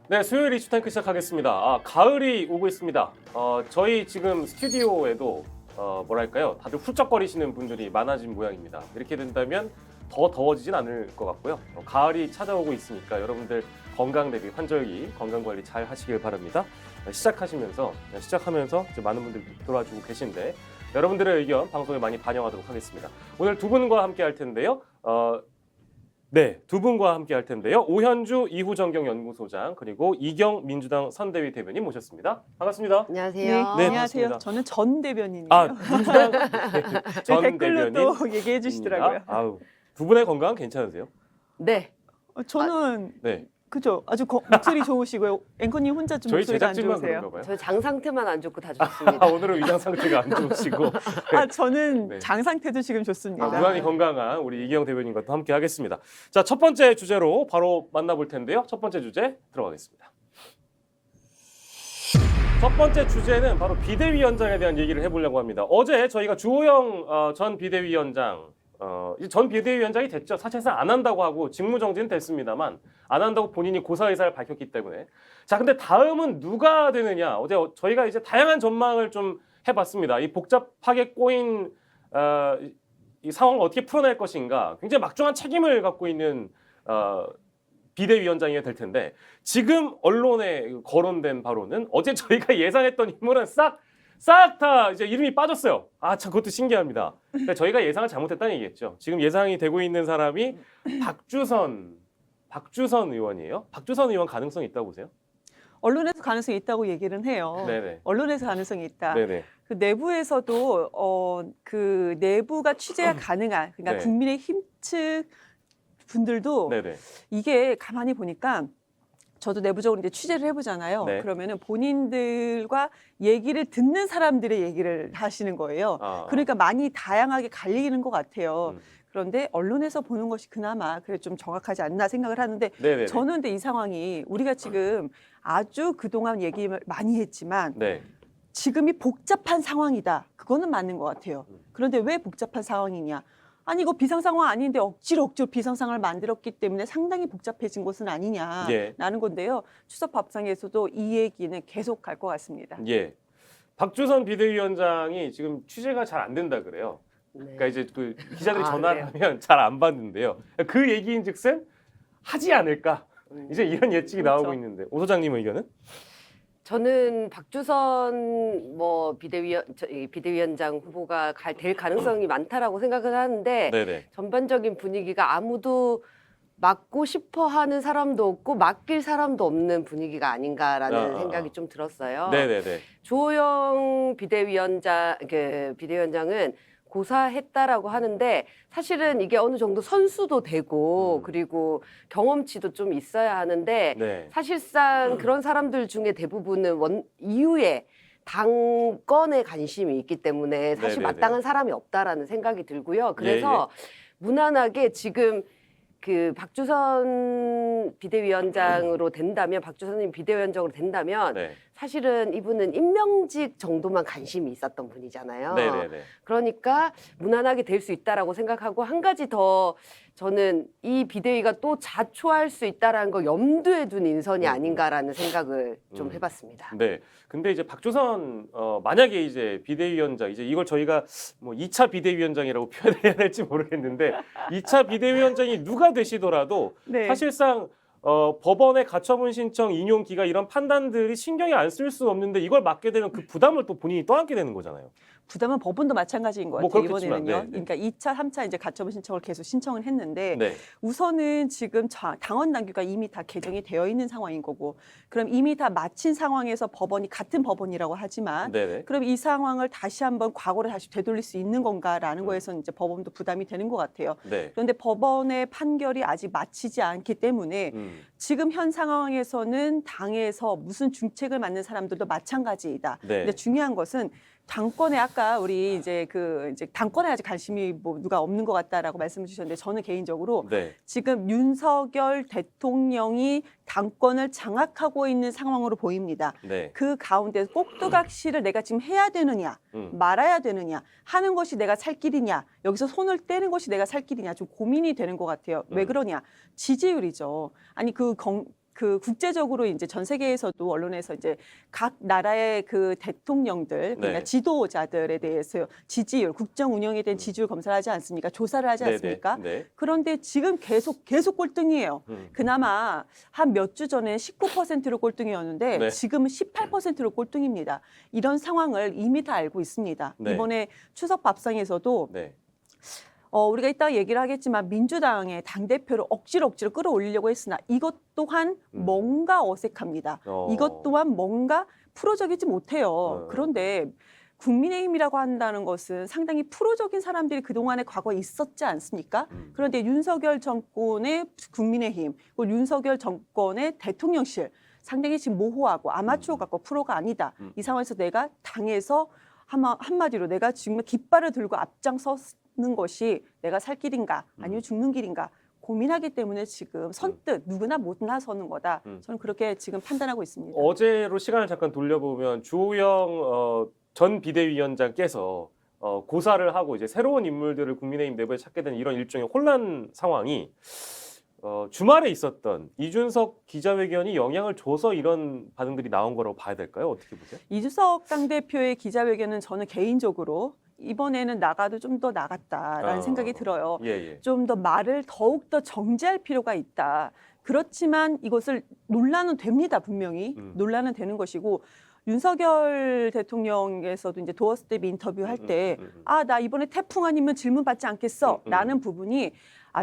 네, 수요일 이슈 탱크 시작하겠습니다. 가을이 오고 있습니다. 저희 지금 스튜디오에도 뭐랄까요, 다들 훌쩍거리시는 분들이 많아진 모양입니다. 이렇게 된다면 더 더워지진 않을 것 같고요. 가을이 찾아오고 있으니까 여러분들 건강 대비 환절기 건강 관리 잘 하시길 바랍니다. 시작하면서 이제 많은 분들 돌아주고 계신데 여러분들의 의견 방송에 많이 반영하도록 하겠습니다. 오늘 두 분과 함께 할 텐데요. 네, 두 분과 함께 할 텐데요. 오현주 이후정경연구소장 그리고 이경 민주당 선대위 대변인 모셨습니다. 반갑습니다. 안녕하세요. 네, 안녕하세요. 반갑습니다. 저는 전 대변인이에요. 민주당 전 댓글로 대변인. 또 얘기해 주시더라고요. 아우, 두 분의 건강 괜찮으세요? 네. 저는 네. 그죠. 아주 목소리 좋으시고요. 앵커님 혼자 좀 저희 목소리가 안 제작진만 좋으세요. 그런가 봐요. 저 장 상태만 안 좋고 다 좋습니다. 오늘은 위장 상태가 안 좋으시고 저는 네. 장 상태도 지금 좋습니다. 무난히 건강한 우리 이경 대변인과 또 함께 하겠습니다. 자, 첫 번째 주제로 바로 만나볼 텐데요. 첫 번째 주제 들어가겠습니다. 첫 번째 주제는 바로 비대위원장에 대한 얘기를 해보려고 합니다. 어제 저희가 주호영 전 비대위원장, 전 비대위원장이 됐죠. 사실상 안 한다고 하고 직무정지는 됐습니다만 안 한다고 본인이 고사 의사를 밝혔기 때문에. 자, 근데 다음은 누가 되느냐. 어제 저희가 이제 다양한 전망을 좀 해봤습니다. 이 복잡하게 꼬인 이 상황을 어떻게 풀어낼 것인가. 굉장히 막중한 책임을 갖고 있는 비대위원장이 될 텐데 지금 언론에 거론된 바로는 어제 저희가 예상했던 인물은 싹 다 이제 이름이 빠졌어요. 참 그것도 신기합니다. 그러니까 저희가 예상을 잘못했다는 얘기겠죠. 지금 예상이 되고 있는 사람이 박주선 의원이에요. 박주선 의원 가능성이 있다고 보세요? 언론에서 가능성이 있다고 얘기는 해요. 네네. 언론에서 가능성이 있다. 네네. 그 내부에서도 그 내부가 취재가 가능한 그러니까 네. 국민의힘 측 분들도 네네. 이게 가만히 보니까 저도 내부적으로 이제 취재를 해보잖아요. 네. 그러면은 본인들과 얘기를 듣는 사람들의 얘기를 하시는 거예요. 그러니까 많이 다양하게 갈리는 것 같아요. 그런데 언론에서 보는 것이 그나마 그래 좀 정확하지 않나 생각을 하는데 네네. 저는 근데 이 상황이 우리가 지금 아주 그동안 얘기를 많이 했지만 네. 지금이 복잡한 상황이다. 그거는 맞는 것 같아요. 그런데 왜 복잡한 상황이냐? 아니 이거 비상 상황 아닌데 억지로 비상 상황을 만들었기 때문에 상당히 복잡해진 것은 아니냐라는 예. 건데요. 추석 밥상에서도 이 얘기는 계속 갈 것 같습니다. 예. 박주선 비대위원장이 지금 취재가 잘 안 된다 그래요. 네. 그러니까 이제 그 기자들이 전화를 그래요? 하면 잘 안 받는데요. 그 얘기인즉슨 하지 않을까. 이제 이런 예측이 그렇죠. 나오고 있는데 오 소장님 의견은? 저는 박주선 비대위원장 후보가 될 가능성이 많다라고 생각을 하는데 네네. 전반적인 분위기가 아무도 맡고 싶어 하는 사람도 없고 맡길 사람도 없는 분위기가 아닌가라는 생각이 좀 들었어요. 네네네. 주호영 비대위원장은 고사했다라고 하는데 사실은 이게 어느 정도 선수도 되고 그리고 경험치도 좀 있어야 하는데 네. 사실상 그런 사람들 중에 대부분은 이후에 당권에 관심이 있기 때문에 사실 네네네. 마땅한 사람이 없다라는 생각이 들고요. 그래서 무난하게 지금 그 박주선 비대위원장으로 된다면 박주선님 비대위원장으로 된다면 네. 사실은 이분은 임명직 정도만 관심이 있었던 분이잖아요. 네네네. 그러니까 무난하게 될 수 있다라고 생각하고 한 가지 더 저는 이 비대위가 또 자초할 수 있다라는 거 염두에 둔 인선이 아닌가라는 생각을 좀 해봤습니다. 네. 근데 이제 박주선 만약에 이제 비대위원장 이제 이걸 저희가 뭐 2차 비대위원장이라고 표현해야 될지 모르겠는데 2차 비대위원장이 누가 되시더라도 네. 사실상 법원의 가처분 신청 인용 기가 이런 판단들이 신경이 안 쓸 수 없는데 이걸 맡게 되면 그 부담을 또 본인이 떠안게 되는 거잖아요. 부담은 법원도 마찬가지인 것 뭐 같아요. 그렇겠지만, 이번에는요. 네, 네. 그러니까 2차, 3차 이제 가처분 신청을 계속 신청을 했는데 네. 우선은 지금 당원 당규가 이미 다 개정이 되어 있는 상황인 거고 그럼 이미 다 마친 상황에서 법원이 같은 법원이라고 하지만 네네. 그럼 이 상황을 다시 한번 과거를 다시 되돌릴 수 있는 건가라는 거에서는 이제 법원도 부담이 되는 것 같아요. 네. 그런데 법원의 판결이 아직 마치지 않기 때문에 지금 현 상황에서는 당에서 무슨 중책을 맡는 사람들도 마찬가지이다. 네. 근데 중요한 것은 당권에 아까 우리 이제 당권에 아직 관심이 뭐 누가 없는 것 같다라고 말씀을 주셨는데 저는 개인적으로 네. 지금 윤석열 대통령이 당권을 장악하고 있는 상황으로 보입니다. 네. 그 가운데 꼭두각시를 내가 지금 해야 되느냐 말아야 되느냐 하는 것이 내가 살 길이냐 여기서 손을 떼는 것이 내가 살 길이냐 좀 고민이 되는 것 같아요. 왜 그러냐 지지율이죠. 아니 그 국제적으로 이제 전 세계에서도 언론에서 이제 각 나라의 그 대통령들 그러니까 네. 지도자들에 대해서 지지율, 국정 운영에 대한 지지율 검사를 하지 않습니까? 조사를 하지 않습니까? 네. 그런데 지금 계속 꼴등이에요. 그나마 한 몇 주 전에 19%로 꼴등이었는데 네. 지금은 18%로 꼴등입니다. 이런 상황을 이미 다 알고 있습니다. 네. 이번에 추석 밥상에서도 네. 우리가 이따 얘기를 하겠지만 민주당의 당대표를 억지로 끌어올리려고 했으나 이것 또한 뭔가 어색합니다. 이것 또한 뭔가 프로적이지 못해요. 그런데 국민의힘이라고 한다는 것은 상당히 프로적인 사람들이 그동안의 과거에 있었지 않습니까? 그런데 윤석열 정권의 국민의힘, 그리고 윤석열 정권의 대통령실 상당히 지금 모호하고 아마추어 같고 프로가 아니다. 이 상황에서 내가 당에서 한마디로 내가 지금 깃발을 들고 앞장서는 것이 내가 살 길인가 아니면 죽는 길인가 고민하기 때문에 지금 선뜻 누구나 못 나서는 거다. 저는 그렇게 지금 판단하고 있습니다. 어제로 시간을 잠깐 돌려보면 주호영 전 비대위원장께서 고사를 하고 이제 새로운 인물들을 국민의힘 내부에 찾게 된 이런 일종의 혼란 상황이 주말에 있었던 이준석 기자회견이 영향을 줘서 이런 반응들이 나온 거라고 봐야 될까요? 어떻게 보세요? 이준석 당대표의 기자회견은 저는 개인적으로 이번에는 나가도 좀 더 나갔다라는 생각이 들어요. 예. 좀 더 말을 더욱 더 정제할 필요가 있다. 그렇지만 이것을 논란은 됩니다. 분명히 논란은 되는 것이고 윤석열 대통령에서도 이제 도어스텝 인터뷰할 때 나 이번에 태풍 아니면 질문 받지 않겠어 라는 부분이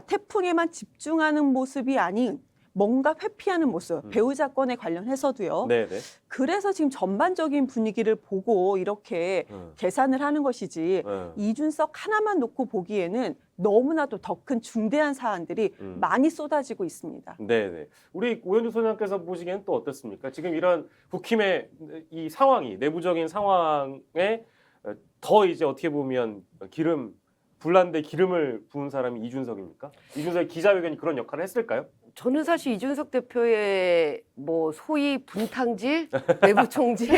태풍에만 집중하는 모습이 아닌 뭔가 회피하는 모습, 배우자권에 관련해서도요. 네네. 그래서 지금 전반적인 분위기를 보고 이렇게 계산을 하는 것이지 이준석 하나만 놓고 보기에는 너무나도 더 큰 중대한 사안들이 많이 쏟아지고 있습니다. 네네. 우리 오현주 소장께서 보시기엔 또 어떻습니까? 지금 이런 국힘의 이 상황이 내부적인 상황에 더 이제 어떻게 보면 불난데 기름을 부은 사람이 이준석입니까? 이준석의 기자회견이 그런 역할을 했을까요? 저는 사실 이준석 대표의 뭐 소위 분탕질, 내부 총질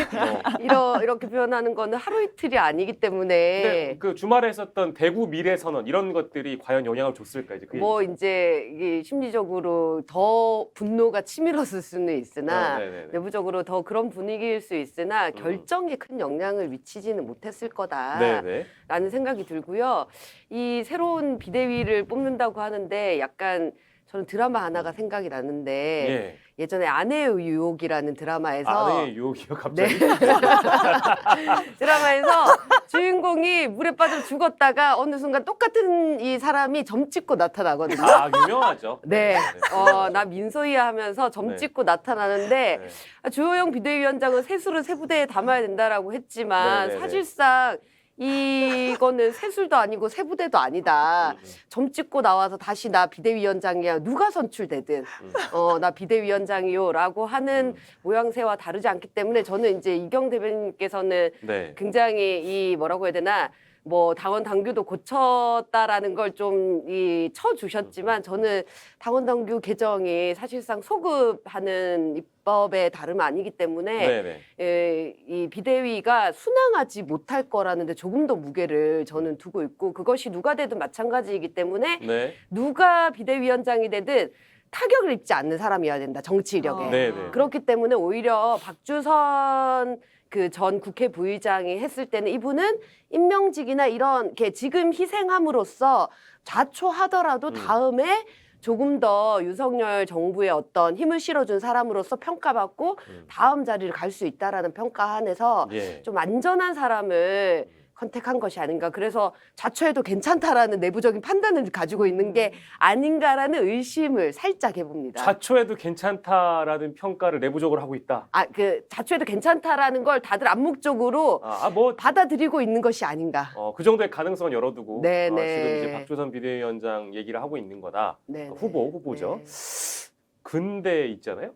이렇게 표현하는 거는 하루 이틀이 아니기 때문에 근데 그 주말에 했었던 대구 미래 선언 이런 것들이 과연 영향을 줬을까 이제 뭐 이제 이게 심리적으로 더 분노가 치밀었을 수는 있으나 내부적으로 더 그런 분위기일 수 있으나 결정에 큰 영향을 미치지는 못했을 거다라는 생각이 들고요. 이 새로운 비대위를 뽑는다고 하는데 약간 저는 드라마 하나가 생각이 나는데 예전에 아내의 유혹이라는 드라마에서 아내의 유혹이요 갑자기? 네. 드라마에서 주인공이 물에 빠져 죽었다가 어느 순간 똑같은 이 사람이 점 찍고 나타나거든요. 유명하죠. 네. 나 민소희야 하면서 점 찍고 나타나는데 주호영 비대위원장은 세술을 세부대에 담아야 된다라고 했지만 사실상 이거는 세술도 아니고 세부대도 아니다. 점 찍고 나와서 다시 나 비대위원장이야. 누가 선출되든 나 비대위원장이요라고 하는 모양새와 다르지 않기 때문에 저는 이제 이경 대변인께서는 굉장히 이 뭐라고 해야 되나 뭐 당원 당규도 고쳤다라는 걸 좀 쳐주셨지만 저는 당원 당규 개정이 사실상 소급하는 입법의 다름 아니기 때문에 이 비대위가 순항하지 못할 거라는데 조금 더 무게를 저는 두고 있고 그것이 누가 되든 마찬가지이기 때문에 누가 비대위원장이 되든 타격을 입지 않는 사람이어야 된다. 정치 이력에. 그렇기 때문에 오히려 박주선 그 전 국회 부의장이 했을 때는 이분은 임명직이나 이런 게 지금 희생함으로써 좌초하더라도 다음에 조금 더 윤석열 정부의 어떤 힘을 실어준 사람으로서 평가받고 다음 자리를 갈 수 있다라는 평가 안에서 좀 안전한 사람을 컨택한 것이 아닌가. 그래서 자초해도 괜찮다라는 내부적인 판단을 가지고 있는 게 아닌가라는 의심을 살짝 해봅니다. 자초해도 괜찮다라는 평가를 내부적으로 하고 있다. 자초해도 괜찮다라는 걸 다들 암묵적으로 받아들이고 있는 것이 아닌가. 그 정도의 가능성을 열어두고 지금 이제 박주선 비대위원장 얘기를 하고 있는 거다. 후보죠. 근데 있잖아요.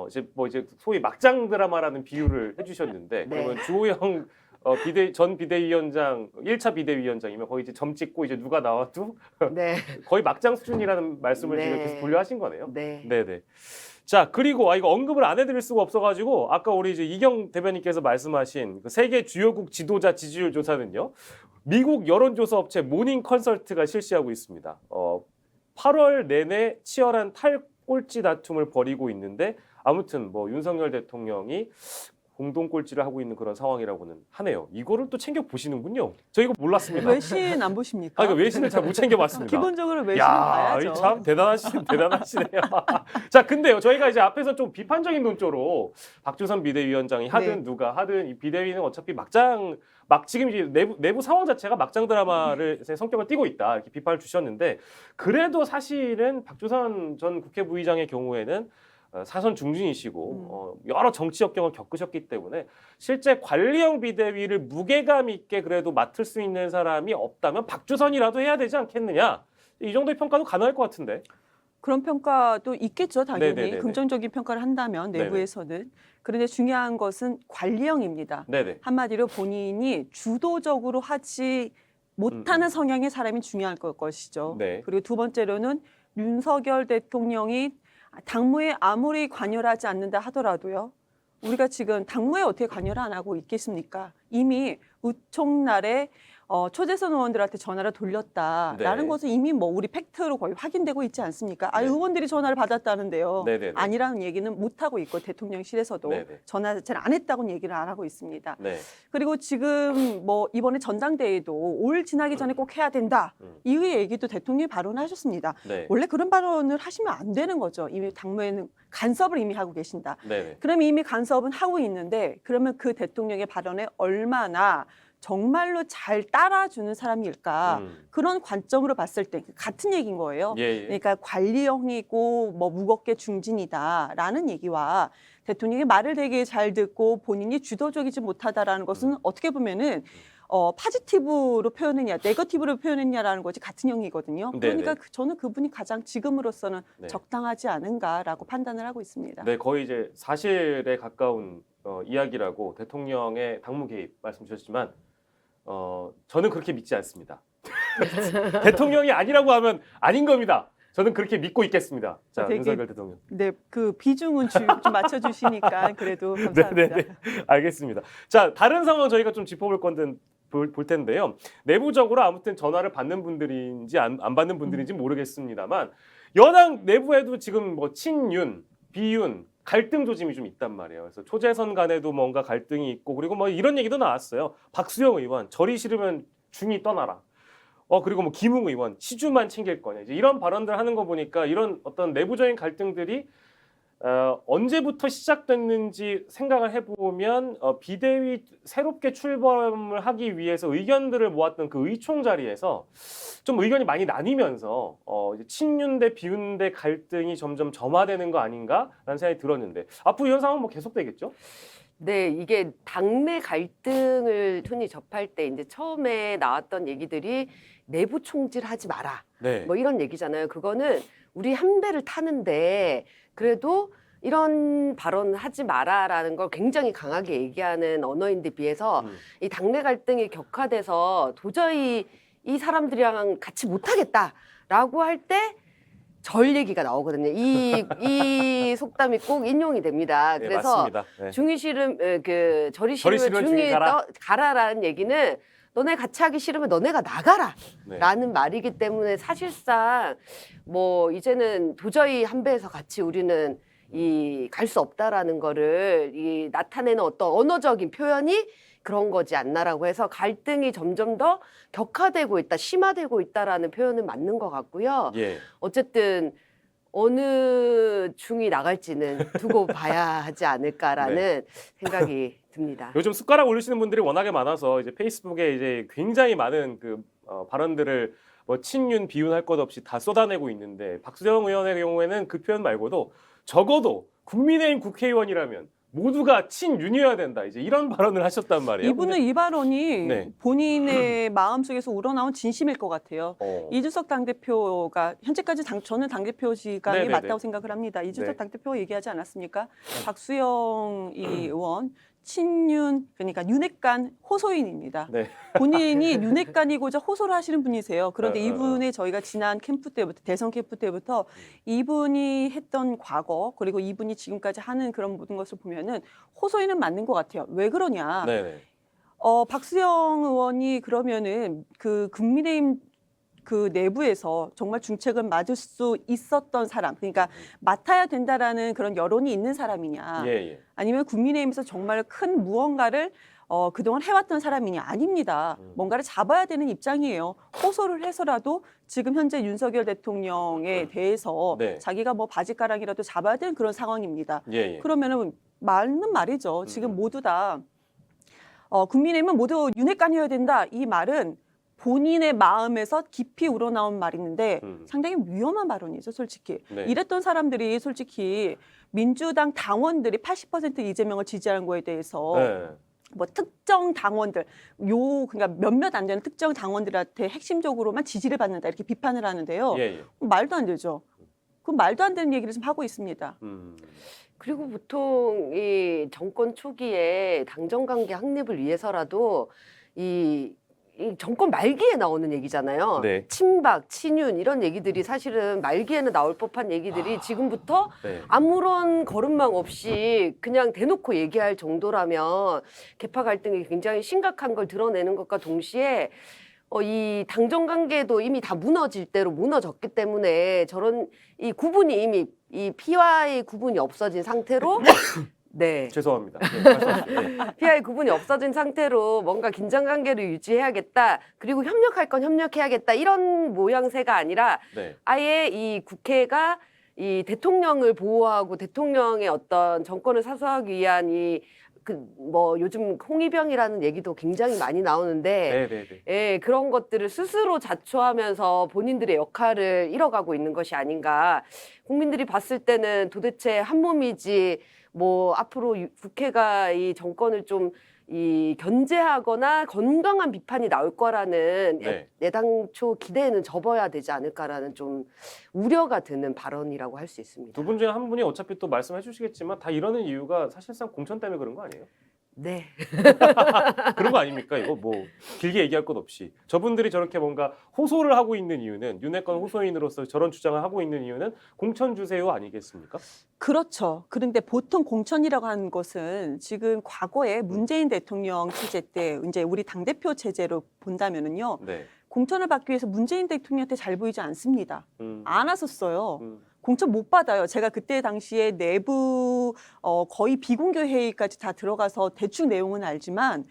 이제 소위 막장 드라마라는 비유를 해주셨는데 그러면 주호영 전 비대위원장 1차 비대위원장이면 거의 이제 점 찍고 이제 누가 나와도 거의 막장 수준이라는 말씀을 지금 계속 분류하신 거네요. 네네. 자 그리고 이거 언급을 안 해드릴 수가 없어가지고 아까 우리 이제 이경 대변인께서 말씀하신 그 세계 주요국 지도자 지지율 조사는요 미국 여론조사 업체 모닝 컨설트가 실시하고 있습니다. 8월 내내 치열한 꼴찌 다툼을 벌이고 있는데 아무튼 뭐 윤석열 대통령이 공동 꼴찌를 하고 있는 그런 상황이라고는 하네요. 이거를 또 챙겨 보시는군요. 저 이거 몰랐습니다. 외신 안 보십니까? 이거 외신을 잘 못 챙겨봤습니다. 기본적으로 외신을 야, 봐야죠. 참 대단하시네요. 자, 근데요, 저희가 이제 앞에서 좀 비판적인 논조로 박주선 비대위원장이 하든 네. 누가 하든 이 비대위는 어차피 지금 이제 내부 상황 자체가 막장 드라마를 성격을 띠고 있다 이렇게 비판을 주셨는데 그래도 사실은 박주선 전 국회 부의장의 경우에는 사선 중진이시고 여러 정치 역경을 겪으셨기 때문에 실제 관리형 비대위를 무게감 있게 그래도 맡을 수 있는 사람이 없다면 박주선이라도 해야 되지 않겠느냐 이 정도의 평가도 가능할 것 같은데. 그런 평가도 있겠죠, 당연히. 네네네네. 긍정적인 평가를 한다면 내부에서는. 그런데 중요한 것은 관리형입니다. 네네. 한마디로 본인이 주도적으로 하지 못하는 성향의 사람이 중요할 것이죠. 네. 그리고 두 번째로는 윤석열 대통령이 당무에 아무리 관여를 하지 않는다 하더라도요. 우리가 지금 당무에 어떻게 관여를 안 하고 있겠습니까? 이미 우총날에 초재선 의원들한테 전화를 돌렸다라는 네. 것은 이미 뭐 우리 팩트로 거의 확인되고 있지 않습니까? 아, 네. 의원들이 전화를 받았다는데요. 네네네. 아니라는 얘기는 못 하고 있고 대통령실에서도 네네. 전화 자체를 안 했다고는 얘기를 안 하고 있습니다. 네. 그리고 지금 뭐 이번에 전당대회도 올 지나기 전에 꼭 해야 된다. 이 얘기도 대통령이 발언하셨습니다. 네. 원래 그런 발언을 하시면 안 되는 거죠. 이미 당무에는 간섭을 이미 하고 계신다. 네네. 그럼 이미 간섭은 하고 있는데 그러면 그 대통령의 발언에 얼마나 정말로 잘 따라주는 사람일까 그런 관점으로 봤을 때 같은 얘기인 거예요. 예. 그러니까 관리형이고 뭐 무겁게 중진이다라는 얘기와 대통령의 말을 되게 잘 듣고 본인이 주도적이지 못하다라는 것은 어떻게 보면은 파지티브로 표현했냐, 네거티브로 표현했냐라는 것이 같은 형이거든요. 그러니까 네네. 저는 그분이 가장 지금으로서는 네. 적당하지 않은가라고 판단을 하고 있습니다. 네, 거의 이제 사실에 가까운 이야기라고 대통령의 당무 개입 말씀 주셨지만 저는 그렇게 믿지 않습니다. 대통령이 아니라고 하면 아닌 겁니다. 저는 그렇게 믿고 있겠습니다. 자, 되게- 윤석열 대통령. 네, 그 비중은 좀 맞춰주시니까 그래도 감사합니다. 네네네. 알겠습니다. 자, 다른 상황 저희가 좀 짚어볼 건데 볼 텐데요. 내부적으로 아무튼 전화를 받는 분들인지 안 받는 분들인지 모르겠습니다만 여당 내부에도 지금 뭐 친윤, 비윤 갈등 조짐이 좀 있단 말이에요. 그래서 초재선 간에도 뭔가 갈등이 있고 그리고 뭐 이런 얘기도 나왔어요. 박수영 의원 절이 싫으면 중이 떠나라. 그리고 뭐 김웅 의원 시주만 챙길 거냐. 이제 이런 발언들 하는 거 보니까 이런 어떤 내부적인 갈등들이 언제부터 시작됐는지 생각을 해보면 비대위 새롭게 출범을 하기 위해서 의견들을 모았던 그 의총 자리에서 좀 의견이 많이 나뉘면서 이제 친윤 대 비윤 대 갈등이 점점 점화되는 거 아닌가라는 생각이 들었는데 앞으로 이런 상황은 뭐 계속되겠죠? 네, 이게 당내 갈등을 흔히 접할 때 이제 처음에 나왔던 얘기들이 내부 총질하지 마라. 네. 뭐 이런 얘기잖아요. 그거는 우리 한 배를 타는데 그래도 이런 발언을 하지 마라라는 걸 굉장히 강하게 얘기하는 언어인데 비해서 이 당내 갈등이 격화돼서 도저히 이 사람들이랑 같이 못하겠다라고 할 때 절 얘기가 나오거든요. 이 속담이 꼭 인용이 됩니다. 네, 그래서 맞습니다. 네. 중이 싫음 절이 절이 싫으면 싫으면 중이 중이 가라. 가라라는 얘기는 너네 같이 하기 싫으면 너네가 나가라. 네. 라는 말이기 때문에 사실상 뭐 이제는 도저히 한 배에서 같이 우리는 갈 수 없다라는 거를 나타내는 어떤 언어적인 표현이 그런 거지 않나라고 해서 갈등이 점점 더 격화되고 있다, 심화되고 있다라는 표현은 맞는 것 같고요. 예. 어쨌든 어느 중이 나갈지는 두고 봐야 하지 않을까라는 생각이 듭니다. 요즘 숟가락 올리시는 분들이 워낙에 많아서 이제 페이스북에 이제 굉장히 많은 그 발언들을 뭐 친윤 비윤 할 것 없이 다 쏟아내고 있는데 박수영 의원의 경우에는 그 표현 말고도 적어도 국민의힘 국회의원이라면 모두가 친윤이어야 된다. 이제 이런 발언을 하셨단 말이에요. 이분은 이 발언이 네. 본인의 마음속에서 우러나온 진심일 것 같아요. 어. 이준석 당대표가 현재까지 저는 당대표 시간이 네네네. 맞다고 생각을 합니다. 이준석 네. 당대표가 얘기하지 않았습니까? 박수영 이 의원 친윤 그러니까 윤핵관 호소인입니다. 네. 본인이 윤핵관이고자 호소를 하시는 분이세요. 그런데 어. 이분의 저희가 지난 캠프 때부터 대선 캠프 때부터 이분이 했던 과거 그리고 이분이 지금까지 하는 그런 모든 것을 보면은 호소인은 맞는 것 같아요. 왜 그러냐? 네네. 박수영 의원이 그러면은 그 국민의힘 그 내부에서 정말 중책을 맡을 수 있었던 사람, 그러니까 맡아야 된다라는 그런 여론이 있는 사람이냐, 예, 예. 아니면 국민의힘에서 정말 큰 무언가를 그동안 해왔던 사람이냐. 아닙니다. 뭔가를 잡아야 되는 입장이에요. 호소를 해서라도 지금 현재 윤석열 대통령에 대해서 네. 자기가 뭐 바지가랑이라도 잡아야 되는 그런 상황입니다. 예, 예. 그러면은 맞는 말이죠. 지금 모두 다 국민의힘은 모두 윤핵관이어야 된다. 이 말은 본인의 마음에서 깊이 우러나온 말인데 상당히 위험한 발언이죠, 솔직히. 네. 이랬던 사람들이 솔직히 민주당 당원들이 80% 이재명을 지지하는 거에 대해서 네. 뭐 특정 당원들, 그러니까 몇몇 안 되는 특정 당원들한테 핵심적으로만 지지를 받는다 이렇게 비판을 하는데요. 예, 예. 말도 안 되죠. 그 말도 안 되는 얘기를 좀 하고 있습니다. 그리고 보통 이 정권 초기에 당정관계 확립을 위해서라도 이 정권 말기에 나오는 얘기잖아요. 네. 친박, 친윤 이런 얘기들이 사실은 말기에는 나올 법한 얘기들이 지금부터 네. 아무런 거름망 없이 그냥 대놓고 얘기할 정도라면 계파 갈등이 굉장히 심각한 걸 드러내는 것과 동시에 이 당정 관계도 이미 다 무너질 대로 무너졌기 때문에 저런 이 구분이 이미 이 P와의 구분이 없어진 상태로 네. 죄송합니다. 네, 말씀하십시오. 네. P와의 구분이 없어진 상태로 뭔가 긴장 관계를 유지해야겠다. 그리고 협력할 건 협력해야겠다. 이런 모양새가 아니라 네. 아예 이 국회가 이 대통령을 보호하고 대통령의 어떤 정권을 사수하기 위한 뭐 요즘 홍위병이라는 얘기도 굉장히 많이 나오는데 네, 네, 네. 예, 그런 것들을 스스로 자초하면서 본인들의 역할을 잃어가고 있는 것이 아닌가. 국민들이 봤을 때는 도대체 한 몸이지 뭐 앞으로 국회가 이 정권을 좀 견제하거나 건강한 비판이 나올 거라는 네. 애당초 기대에는 접어야 되지 않을까라는 좀 우려가 드는 발언이라고 할 수 있습니다. 두 분 중에 한 분이 어차피 또 말씀해 주시겠지만 다 이러는 이유가 사실상 공천 때문에 그런 거 아니에요? 네. 그런 거 아닙니까? 이거 뭐 길게 얘기할 것 없이 저분들이 저렇게 뭔가 호소를 하고 있는 이유는 윤핵관 호소인으로서 저런 주장을 하고 있는 이유는 공천 주세요 아니겠습니까? 그렇죠. 그런데 보통 공천이라고 하는 것은 지금 과거에 문재인 대통령 체제 때 이제 우리 당대표 체제로 본다면은요. 네. 공천을 받기 위해서 문재인 대통령한테 잘 보이지 않습니다. 안 왔었어요. 음. 공천 못 받아요. 제가 그때 당시에 내부 거의 비공개 회의까지 다 들어가서 대충 내용은 알지만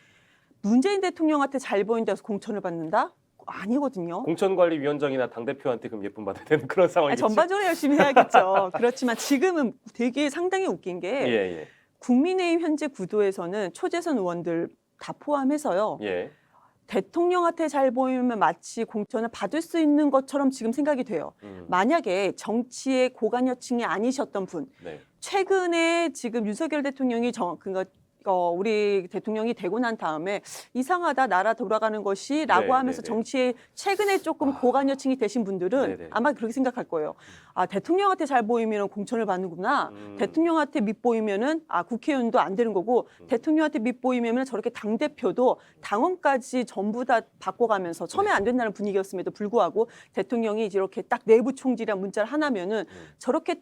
문재인 대통령한테 잘 보인다고 해서 공천을 받는다? 아니거든요. 공천관리위원장이나 당대표한테 그럼 예쁨 받아야 되는 그런 상황이겠죠? 전반적으로 열심히 해야겠죠. 그렇지만 지금은 되게 상당히 웃긴 게 예, 예. 국민의힘 현재 구도에서는 초재선 의원들 다 포함해서요. 예. 대통령한테 잘 보이면 마치 공천을 받을 수 있는 것처럼 지금 생각이 돼요. 만약에 정치의 고관여층이 아니셨던 분, 네. 최근에 지금 윤석열 대통령이 우리 대통령이 되고 난 다음에 이상하다 나라 돌아가는 것이라고 네, 하면서 네, 네. 정치에 최근에 조금 고관여층이 되신 분들은 네, 네. 아마 그렇게 생각할 거예요. 아, 대통령한테 잘 보이면 공천을 받는구나. 대통령한테 밉보이면은 국회의원도 안 되는 거고 대통령한테 밉보이면 저렇게 당대표도 당원까지 전부 다 바꿔가면서 처음에 안 된다는 분위기였음에도 불구하고 대통령이 이렇게 딱 내부 총질이란 문자를 하나면은 저렇게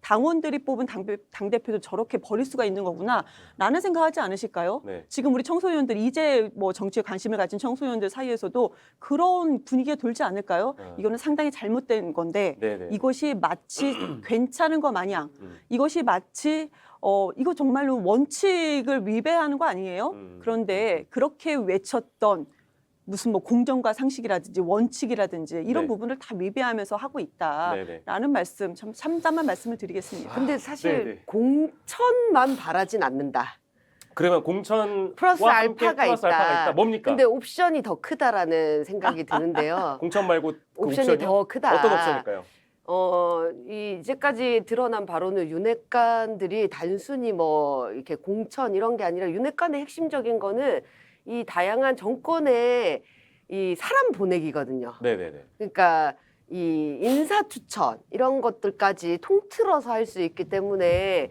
당원들이 뽑은 당대표도 저렇게 버릴 수가 있는 거구나 라는 생각하지 않으실까요? 네. 지금 우리 청소년들 이제 뭐 정치에 관심을 가진 청소년들 사이에서도 그런 분위기가 돌지 않을까요? 이거는 상당히 잘못된 건데 네네. 이것이 마치 괜찮은 거 마냥 이것이 마치 이거 정말로 원칙을 위배하는 거 아니에요? 그런데 그렇게 외쳤던 무슨 뭐 공정과 상식이라든지 원칙이라든지 이런 네. 부분을 다 위배하면서 하고 네네. 있다라는 말씀, 참 참담한 말씀을 드리겠습니다. 근데 사실 네네. 공천만 바라진 않는다. 그러면 공천과 플러스 함께 알파가 플러스 있다. 알파가 있다. 뭡니까? 근데 옵션이 더 크다라는 생각이 드는데요. 공천 말고 그 옵션이 옵션이요? 더 크다. 어떤 옵션일까요? 이제까지 드러난 바로는 윤핵관들이 단순히 뭐 이렇게 공천 이런 게 아니라 윤핵관의 핵심적인 거는 이 다양한 정권의 이 사람 보내기거든요. 네네네. 그러니까 이 인사 추천 이런 것들까지 통틀어서 할 수 있기 때문에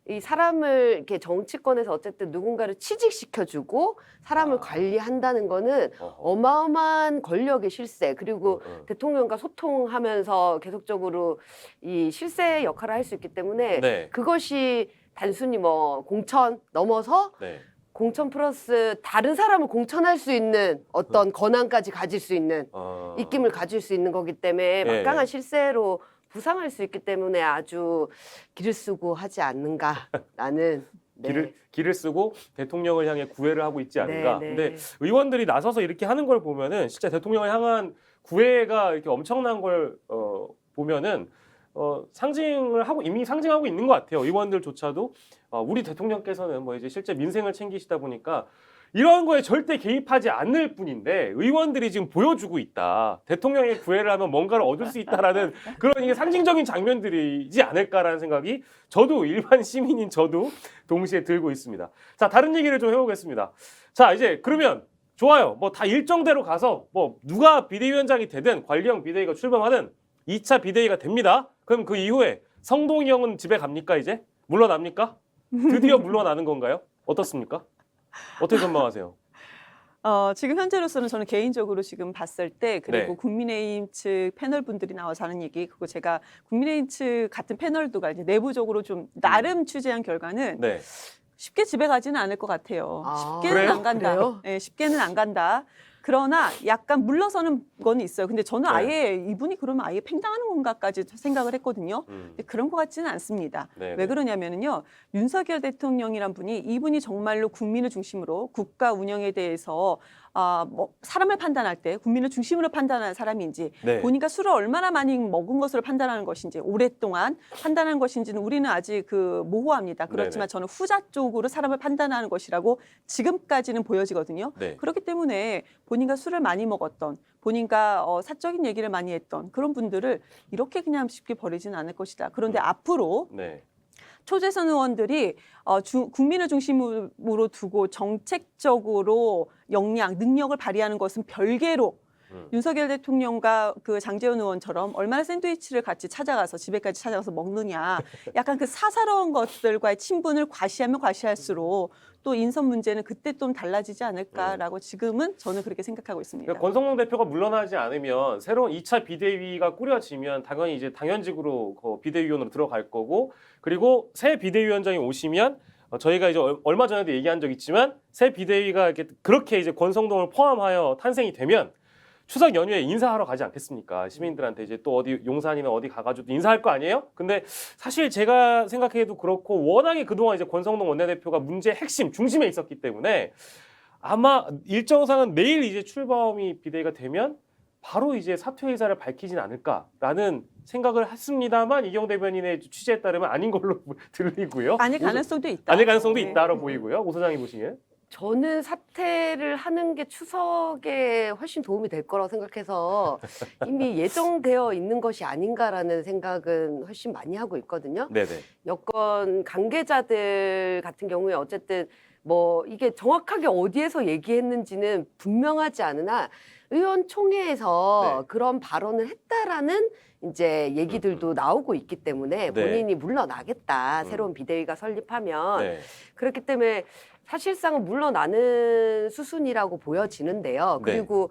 이 사람을 이렇게 정치권에서 어쨌든 누군가를 취직시켜주고 사람을 관리한다는 거는 어마어마한 권력의 실세 그리고 대통령과 소통하면서 계속적으로 이 실세 역할을 할 수 있기 때문에 네. 그것이 단순히 뭐 공천 넘어서 네. 공천 플러스 다른 사람을 공천할 수 있는 어떤 권한까지 가질 수 있는 입김을 가질 수 있는 거기 때문에 막강한 실세로 부상할 수 있기 때문에 아주 기를 쓰고 하지 않는가라는 길을 쓰고 대통령을 향해 구애를 하고 있지 않은가. 네, 네. 근데 의원들이 나서서 이렇게 하는 걸 보면은 진짜 대통령을 향한 구애가 이렇게 엄청난 걸 보면은 이미 상징하고 있는 것 같아요. 의원들조차도 우리 대통령께서는 뭐 이제 실제 민생을 챙기시다 보니까 이런 거에 절대 개입하지 않을 뿐인데 의원들이 지금 보여주고 있다. 대통령의 구애를 하면 뭔가를 얻을 수 있다라는 그런 이게 상징적인 장면들이지 않을까라는 생각이 저도 일반 시민인 저도 동시에 들고 있습니다. 자, 다른 얘기를 좀 해보겠습니다. 자, 이제 그러면 좋아요. 뭐 다 일정대로 가서 뭐 누가 비대위원장이 되든 관리형 비대위가 출범하든 2차 비대위가 됩니다. 그럼 그 이후에 성동이 형은 집에 갑니까 이제? 물러납니까? 드디어 물러나는 건가요? 어떻습니까? 어떻게 전망하세요? 지금 현재로서는 저는 개인적으로 지금 봤을 때 그리고 네. 국민의힘 측 패널 분들이 나와서 하는 얘기 그리고 제가 국민의힘 측 같은 패널도가 이제 내부적으로 좀 나름 취재한 결과는 네. 쉽게 집에 가지는 않을 것 같아요. 쉽게는 그래요? 안 간다. 그래요? 네, 쉽게는 안 간다. 그러나 약간 물러서는 건 있어요. 근데 저는 네. 아예 이분이 그러면 아예 팽당하는 건가까지 생각을 했거든요. 근데 그런 것 같지는 않습니다. 네, 왜 네. 그러냐면요. 윤석열 대통령이란 분이 이분이 정말로 국민을 중심으로 국가 운영에 대해서 뭐 사람을 판단할 때 국민을 중심으로 판단하는 사람인지 네. 본인가 술을 얼마나 많이 먹은 것으로 판단하는 것인지 오랫동안 판단하는 것인지는 우리는 아직 모호합니다. 그렇지만 네네. 저는 후자 쪽으로 사람을 판단하는 것이라고 지금까지는 보여지거든요. 네. 그렇기 때문에 본인과 술을 많이 먹었던 본인과 사적인 얘기를 많이 했던 그런 분들을 이렇게 그냥 쉽게 버리지는 않을 것이다. 그런데 앞으로 네. 초재선 의원들이 국민을 중심으로 두고 정책적으로 역량, 능력을 발휘하는 것은 별개로 윤석열 대통령과 그 장제원 의원처럼 얼마나 샌드위치를 같이 찾아가서 집에까지 찾아가서 먹느냐. 약간 그 사사로운 것들과의 친분을 과시하면 과시할수록 또 인선 문제는 그때 좀 달라지지 않을까라고 지금은 저는 그렇게 생각하고 있습니다. 그러니까 권성동 대표가 물러나지 않으면 새로운 2차 비대위가 꾸려지면 당연히 이제 당연직으로 비대위원으로 들어갈 거고 그리고 새 비대위원장이 오시면 저희가 이제 얼마 전에도 얘기한 적 있지만 새 비대위가 이렇게 그렇게 이제 권성동을 포함하여 탄생이 되면 추석 연휴에 인사하러 가지 않겠습니까? 시민들한테 이제 또 어디 용산이나 어디 가가지고 인사할 거 아니에요? 근데 사실 제가 생각해도 그렇고 워낙에 그동안 이제 권성동 원내대표가 문제의 핵심, 중심에 있었기 때문에 아마 일정상은 내일 이제 출범이 비대위가 되면 바로 이제 사퇴 의사를 밝히진 않을까라는 생각을 했습니다만 이경 대변인의 취재에 따르면 아닌 걸로 들리고요. 아닐 가능성도 있다. 아닐 가능성도 네. 있다로 보이고요. 오 소장이 보시기엔. 저는 사퇴를 하는 게 추석에 훨씬 도움이 될 거라고 생각해서 이미 예정되어 있는 것이 아닌가라는 생각은 훨씬 많이 하고 있거든요. 네네. 여권 관계자들 같은 경우에 어쨌든 뭐 이게 정확하게 어디에서 얘기했는지는 분명하지 않으나 의원총회에서 네. 그런 발언을 했다라는 이제 얘기들도 나오고 있기 때문에 네. 본인이 물러나겠다. 새로운 비대위가 설립하면. 네. 그렇기 때문에 사실상은 물러나는 수순이라고 보여지는데요. 네. 그리고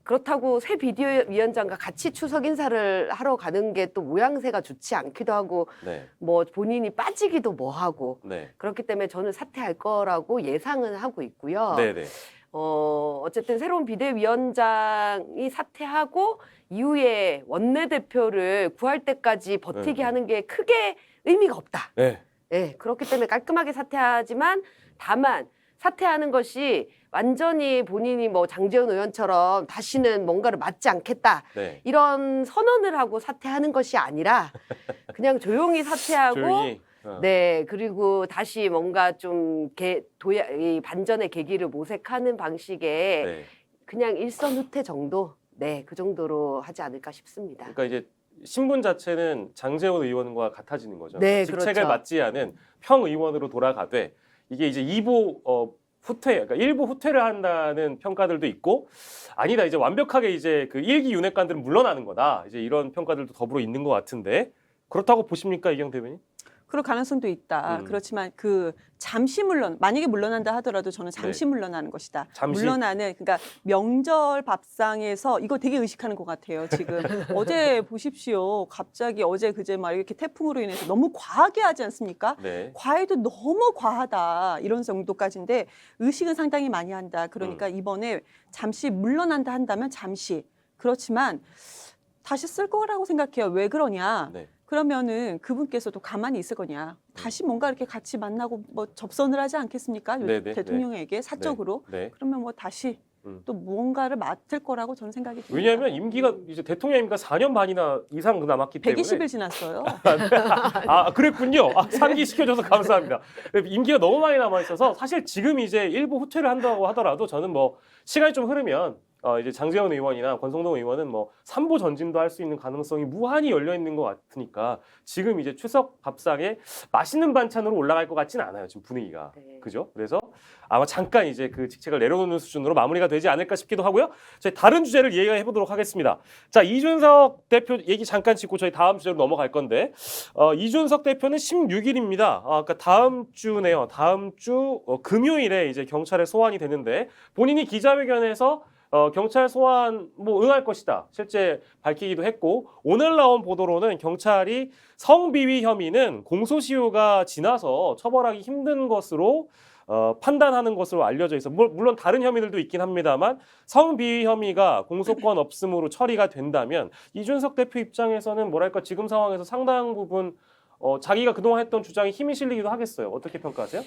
그렇다고 새 비대위원장과 같이 추석 인사를 하러 가는 게 또 모양새가 좋지 않기도 하고 네. 뭐 본인이 빠지기도 뭐하고 네. 그렇기 때문에 저는 사퇴할 거라고 예상은 하고 있고요. 네네. 어쨌든 새로운 비대위원장이 사퇴하고 이후에 원내대표를 구할 때까지 버티게 네. 하는 게 크게 의미가 없다. 네. 네, 그렇기 때문에 깔끔하게 사퇴하지만 다만 사퇴하는 것이 완전히 본인이 뭐 장제원 의원처럼 다시는 뭔가를 맡지 않겠다. 네. 이런 선언을 하고 사퇴하는 것이 아니라 그냥 조용히 사퇴하고 조용히. 네, 그리고 다시 뭔가 좀 이 반전의 계기를 모색하는 방식의 네. 그냥 일선 후퇴 정도? 네, 그 정도로 하지 않을까 싶습니다. 그러니까 이제 신분 자체는 장제원 의원과 같아지는 거죠. 네, 직책을 그렇죠. 맡지 않은 평 의원으로 돌아가되 이게 이제 2부 후퇴, 그러니까 일부 후퇴를 한다는 평가들도 있고 아니다 이제 완벽하게 이제 그 1기 윤핵관들은 물러나는 거다. 이제 이런 평가들도 더불어 있는 것 같은데 그렇다고 보십니까 이경 대변인? 그럴 가능성도 있다. 그렇지만 그 잠시 만약에 물러난다 하더라도 저는 잠시 물러나는 것이다. 잠시? 물러나는 그러니까 명절 밥상에서 이거 되게 의식하는 것 같아요. 지금 어제 보십시오. 갑자기 어제 그제 막 이렇게 태풍으로 인해서 너무 과하게 하지 않습니까? 네. 과해도 너무 과하다 이런 정도까지인데 의식은 상당히 많이 한다. 그러니까 이번에 잠시 물러난다 한다면 잠시 그렇지만 다시 쓸 거라고 생각해요. 왜 그러냐? 네. 그러면은 그분께서도 가만히 있을 거냐? 다시 뭔가 이렇게 같이 만나고 뭐 접선을 하지 않겠습니까? 네네, 대통령에게 사적으로. 네. 그러면 뭐 다시 또 무언가를 맡을 거라고 저는 생각이 듭니다. 왜냐하면 임기가 이제 대통령 임기가 4년 반이나 이상 남았기 때문에 120일 지났어요. 아, 그랬군요. 아, 상기시켜줘서 감사합니다. 임기가 너무 많이 남아 있어서 사실 지금 이제 일부 후퇴를 한다고 하더라도 저는 뭐 시간이 좀 흐르면 이제 장제원 의원이나 권성동 의원은 뭐 삼보 전진도 할 수 있는 가능성이 무한히 열려 있는 것 같으니까 지금 이제 추석 밥상에 맛있는 반찬으로 올라갈 것 같지는 않아요. 지금 분위기가. 네. 그죠? 그래서 아마 잠깐 이제 그 직책을 내려놓는 수준으로 마무리가 되지 않을까 싶기도 하고요. 저희 다른 주제를 얘기해 보도록 하겠습니다. 자, 이준석 대표 얘기 잠깐 짚고 저희 다음 주제로 넘어갈 건데 이준석 대표는 16일입니다. 그러니까 다음 주네요. 다음 주 금요일에 이제 경찰에 소환이 되는데 본인이 기자회견에서 경찰 소환 뭐 응할 것이다. 실제 밝히기도 했고 오늘 나온 보도로는 경찰이 성비위 혐의는 공소시효가 지나서 처벌하기 힘든 것으로 판단하는 것으로 알려져 있어. 물론 다른 혐의들도 있긴 합니다만 성비위 혐의가 공소권 없음으로 처리가 된다면 이준석 대표 입장에서는 뭐랄까 지금 상황에서 상당 부분 자기가 그동안 했던 주장에 힘이 실리기도 하겠어요. 어떻게 평가하세요?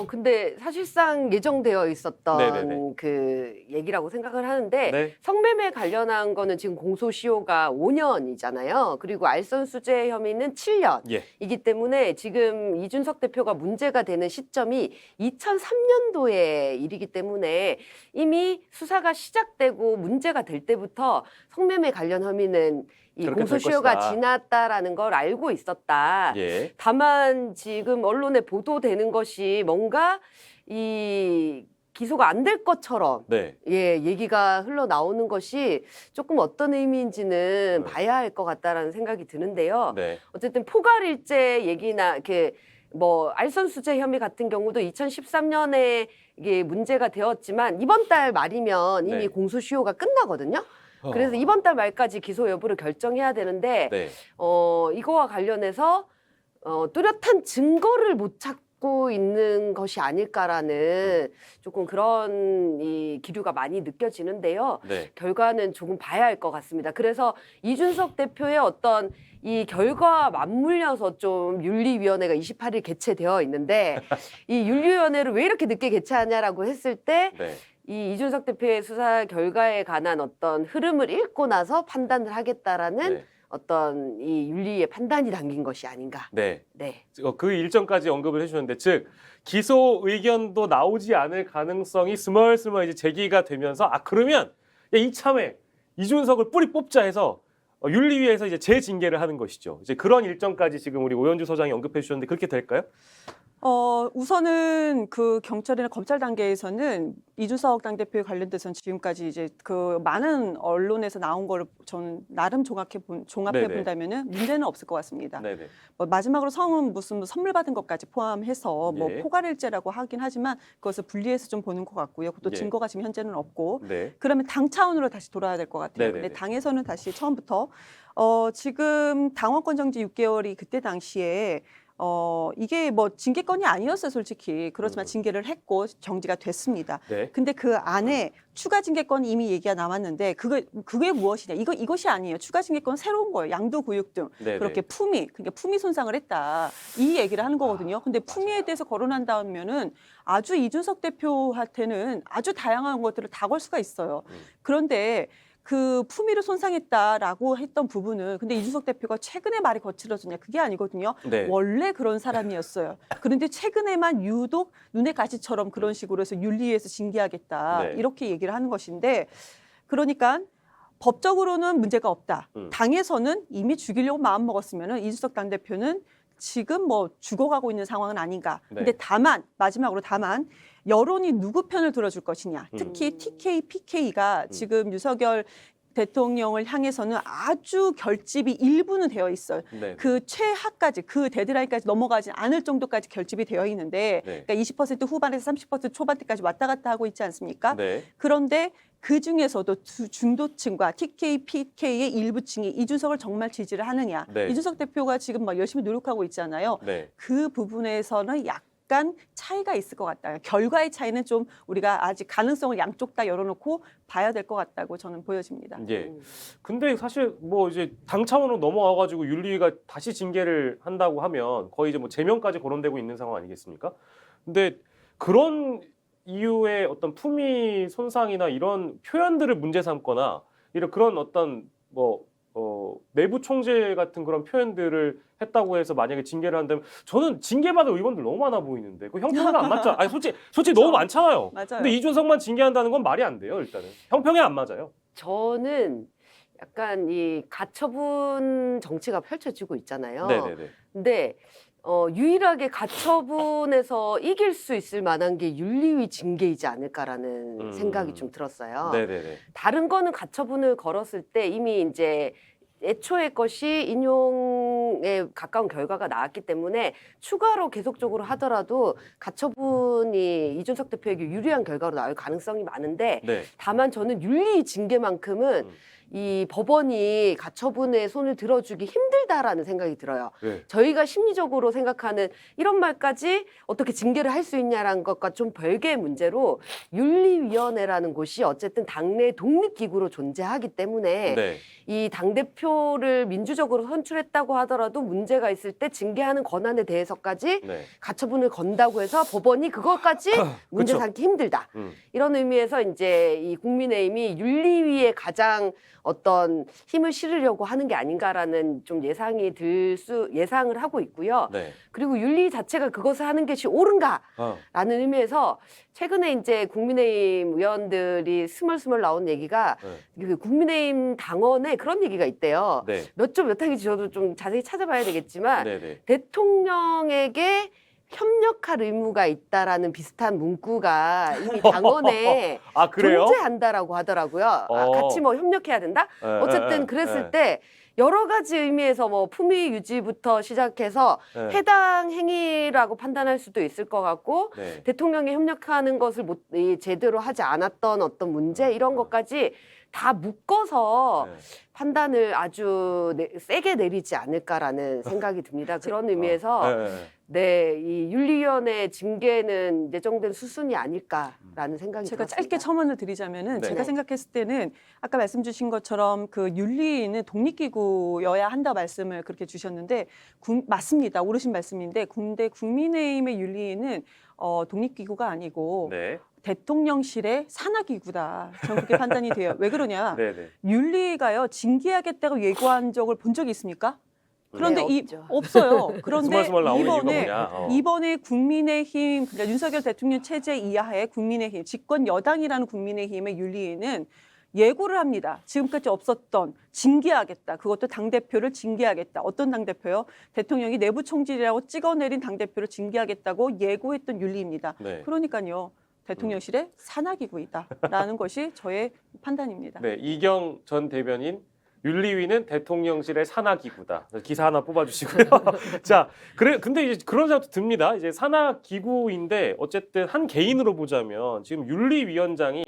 근데 사실상 예정되어 있었던 네네네. 그 얘기라고 생각을 하는데 네. 성매매 관련한 거는 지금 공소시효가 5년이잖아요. 그리고 알선수재 혐의는 7년이기 예. 때문에 지금 이준석 대표가 문제가 되는 시점이 2003년도의 일이기 때문에 이미 수사가 시작되고 문제가 될 때부터 성매매 관련 혐의는 이 그렇게 될 공소시효가 것이다. 지났다라는 걸 알고 있었다. 예. 다만 지금 언론에 보도되는 것이 뭔가 이 기소가 안 될 것처럼 네. 얘기가 흘러나오는 것이 조금 어떤 의미인지는 네. 봐야 할 것 같다라는 생각이 드는데요. 네. 어쨌든 포괄일제 얘기나 이렇게 뭐 알선수재 혐의 같은 경우도 2013년에 이게 문제가 되었지만 이번 달 말이면 이미 네. 공소시효가 끝나거든요. 그래서 이번 달 말까지 기소 여부를 결정해야 되는데 네. 이거와 관련해서 뚜렷한 증거를 못 찾고 있는 것이 아닐까라는 조금 그런 이 기류가 많이 느껴지는데요. 네. 결과는 조금 봐야 할 것 같습니다. 그래서 이준석 대표의 어떤 이 결과와 맞물려서 좀 윤리위원회가 28일 개최되어 있는데 이 윤리위원회를 왜 이렇게 늦게 개최하냐라고 했을 때 네. 이 이준석 대표의 수사 결과에 관한 어떤 흐름을 읽고 나서 판단을 하겠다라는 네. 어떤 이 윤리의 판단이 담긴 것이 아닌가. 네. 네. 그 일정까지 언급을 해주셨는데, 즉 기소 의견도 나오지 않을 가능성이 스멀스멀 이제 제기가 되면서 그러면 야, 이참에 이준석을 뿌리 뽑자 해서 윤리위에서 이제 재징계를 하는 것이죠. 이제 그런 일정까지 지금 우리 오연주 소장이 언급해 주셨는데 그렇게 될까요? 우선은 그 경찰이나 검찰 단계에서는 이준석 당대표에 관련돼서는 지금까지 이제 그 많은 언론에서 나온 거를 저는 나름 종합해 네네. 본다면은 문제는 없을 것 같습니다. 네네. 뭐 마지막으로 성은 무슨 선물 받은 것까지 포함해서 뭐 예. 포괄일제라고 하긴 하지만 그것을 분리해서 좀 보는 것 같고요. 또 예. 증거가 지금 현재는 없고 네. 그러면 당 차원으로 다시 돌아야 될 것 같아요. 네네네. 근데 당에서는 다시 처음부터 지금 당원권 정지 6개월이 그때 당시에 이게 뭐 징계권이 아니었어요, 솔직히. 그렇지만 징계를 했고 정지가 됐습니다. 네. 근데 그 안에 추가 징계권이 이미 얘기가 남았는데 그게 무엇이냐? 이것이 아니에요. 추가 징계권은 새로운 거예요. 양도구육 등 네네. 그렇게 그러니까 품위 손상을 했다. 이 얘기를 하는 거거든요. 근데 품위에 대해서 거론한다면은 아주 이준석 대표한테는 아주 다양한 것들을 다 걸 수가 있어요. 그런데 그 품위를 손상했다라고 했던 부분은 근데 이준석 대표가 최근에 말이 거칠어졌냐 그게 아니거든요. 네. 원래 그런 사람이었어요. 그런데 최근에만 유독 눈의 가시처럼 그런 식으로 해서 윤리위에서 징계하겠다 네. 이렇게 얘기를 하는 것인데 그러니까 법적으로는 문제가 없다. 당에서는 이미 죽이려고 마음먹었으면 이준석 당대표는 지금 뭐 죽어가고 있는 상황은 아닌가. 네. 근데 마지막으로 여론이 누구 편을 들어줄 것이냐. 특히 TK, PK가 지금 윤석열 대통령을 향해서는 아주 결집이 일부는 되어 있어요. 네. 그 최하까지 그 데드라인까지 넘어가지 않을 정도까지 결집이 되어 있는데 네. 그러니까 20% 후반에서 30% 초반대까지 왔다 갔다 하고 있지 않습니까? 네. 그런데 그 중에서도 중도층과 TK, PK의 일부층이 이준석을 정말 지지를 하느냐. 네. 이준석 대표가 지금 막 열심히 노력하고 있잖아요. 네. 그 부분에서는 약간 차이가 있을 것 같다. 결과의 차이는 좀 우리가 아직 가능성을 양쪽 다 열어놓고 봐야 될 것 같다고 저는 보여집니다. 예. 근데 사실 뭐 이제 당 차원으로 넘어와가지고 윤리위가 다시 징계를 한다고 하면 거의 이제 뭐 제명까지 거론되고 있는 상황 아니겠습니까? 근데 그런 이유의 어떤 품위 손상이나 이런 표현들을 문제 삼거나 이런 그런 어떤 뭐 내부 총재 같은 그런 표현들을 했다고 해서 만약에 징계를 한다면 저는 징계받을 의원들 너무 많아 보이는데 그 형평이 안 맞죠? 아니 솔직히 너무 많잖아요. 맞아요. 근데 이준석만 징계한다는 건 말이 안 돼요. 일단은 형평에 안 맞아요. 저는 약간 이 가처분 정치가 펼쳐지고 있잖아요. 네네네. 근데 유일하게 가처분에서 이길 수 있을 만한 게 윤리위 징계이지 않을까라는 생각이 좀 들었어요. 네네네. 다른 거는 가처분을 걸었을 때 이미 이제 애초의 것이 인용에 가까운 결과가 나왔기 때문에 추가로 계속적으로 하더라도 가처분이 이준석 대표에게 유리한 결과로 나올 가능성이 많은데 네. 다만 저는 윤리 징계만큼은 이 법원이 가처분에 손을 들어주기 힘들다라는 생각이 들어요. 네. 저희가 심리적으로 생각하는 이런 말까지 어떻게 징계를 할 수 있냐라는 것과 좀 별개의 문제로 윤리위원회라는 곳이 어쨌든 당내 독립기구로 존재하기 때문에 네. 이 당대표를 민주적으로 선출했다고 하더라도 문제가 있을 때 징계하는 권한에 대해서까지 네. 가처분을 건다고 해서 법원이 그것까지 문제 그쵸. 삼기 힘들다. 음. 이런 의미에서 이제 이 국민의힘이 윤리위에 가장 어떤 힘을 실으려고 하는 게 아닌가라는 좀 예상을 하고 있고요. 네. 그리고 윤리 자체가 그것을 하는 것이 옳은가라는 의미에서 최근에 이제 국민의힘 의원들이 스멀스멀 나온 얘기가 그 국민의힘 당원에 그런 얘기가 있대요. 네. 몇 조 몇 항인지 저도 좀 자세히 찾아봐야 되겠지만 네네. 대통령에게 협력할 의무가 있다라는 비슷한 문구가 이미 당원에 아 그래요? 존재한다라고 하더라고요. 같이 뭐 협력해야 된다. 어쨌든 그랬을 때 여러 가지 의미에서 뭐 품위 유지부터 시작해서 해당 행위라고 판단할 수도 있을 것 같고 네. 대통령이 협력하는 것을 제대로 하지 않았던 어떤 문제 이런 것까지 다 묶어서 판단을 아주 세게 내리지 않을까라는 생각이 듭니다. 그런 의미에서 이 윤리위원회 징계는 예정된 수순이 아닐까라는 생각이 제가 들었습니다. 짧게 첨언을 드리자면은 네. 제가 생각했을 때는 아까 말씀 주신 것처럼 그 윤리위는 독립기구여야 한다 말씀을 그렇게 주셨는데 맞습니다. 옳으신 말씀인데 근데 국민의힘의 윤리위는 독립기구가 아니고 네. 대통령실의 산하기구다. 저는 그렇게 판단이 돼요. 왜 그러냐? 네네. 윤리가요 징계하겠다고 예고한 적을 본 적이 있습니까? 그런데 네, 없죠. 없어요. 그런데 스멀스멀 나오는 이유가 뭐냐? 이번에 국민의힘, 그러니까 윤석열 대통령 체제 이하의 국민의힘, 집권 여당이라는 국민의힘의 윤리위는 예고를 합니다. 지금까지 없었던 징계하겠다. 그것도 당대표를 징계하겠다. 어떤 당대표요? 대통령이 내부 총질이라고 찍어내린 당대표를 징계하겠다고 예고했던 윤리입니다. 네. 그러니까요. 대통령실의 산하기구이다라는 것이 저의 판단입니다. 네, 이경 전 대변인 윤리위는 대통령실의 산하기구다. 기사 하나 뽑아주시고요. 자, 근데 이제 그런 생각도 듭니다. 이제 산하기구인데 어쨌든 한 개인으로 보자면 지금 윤리위원장이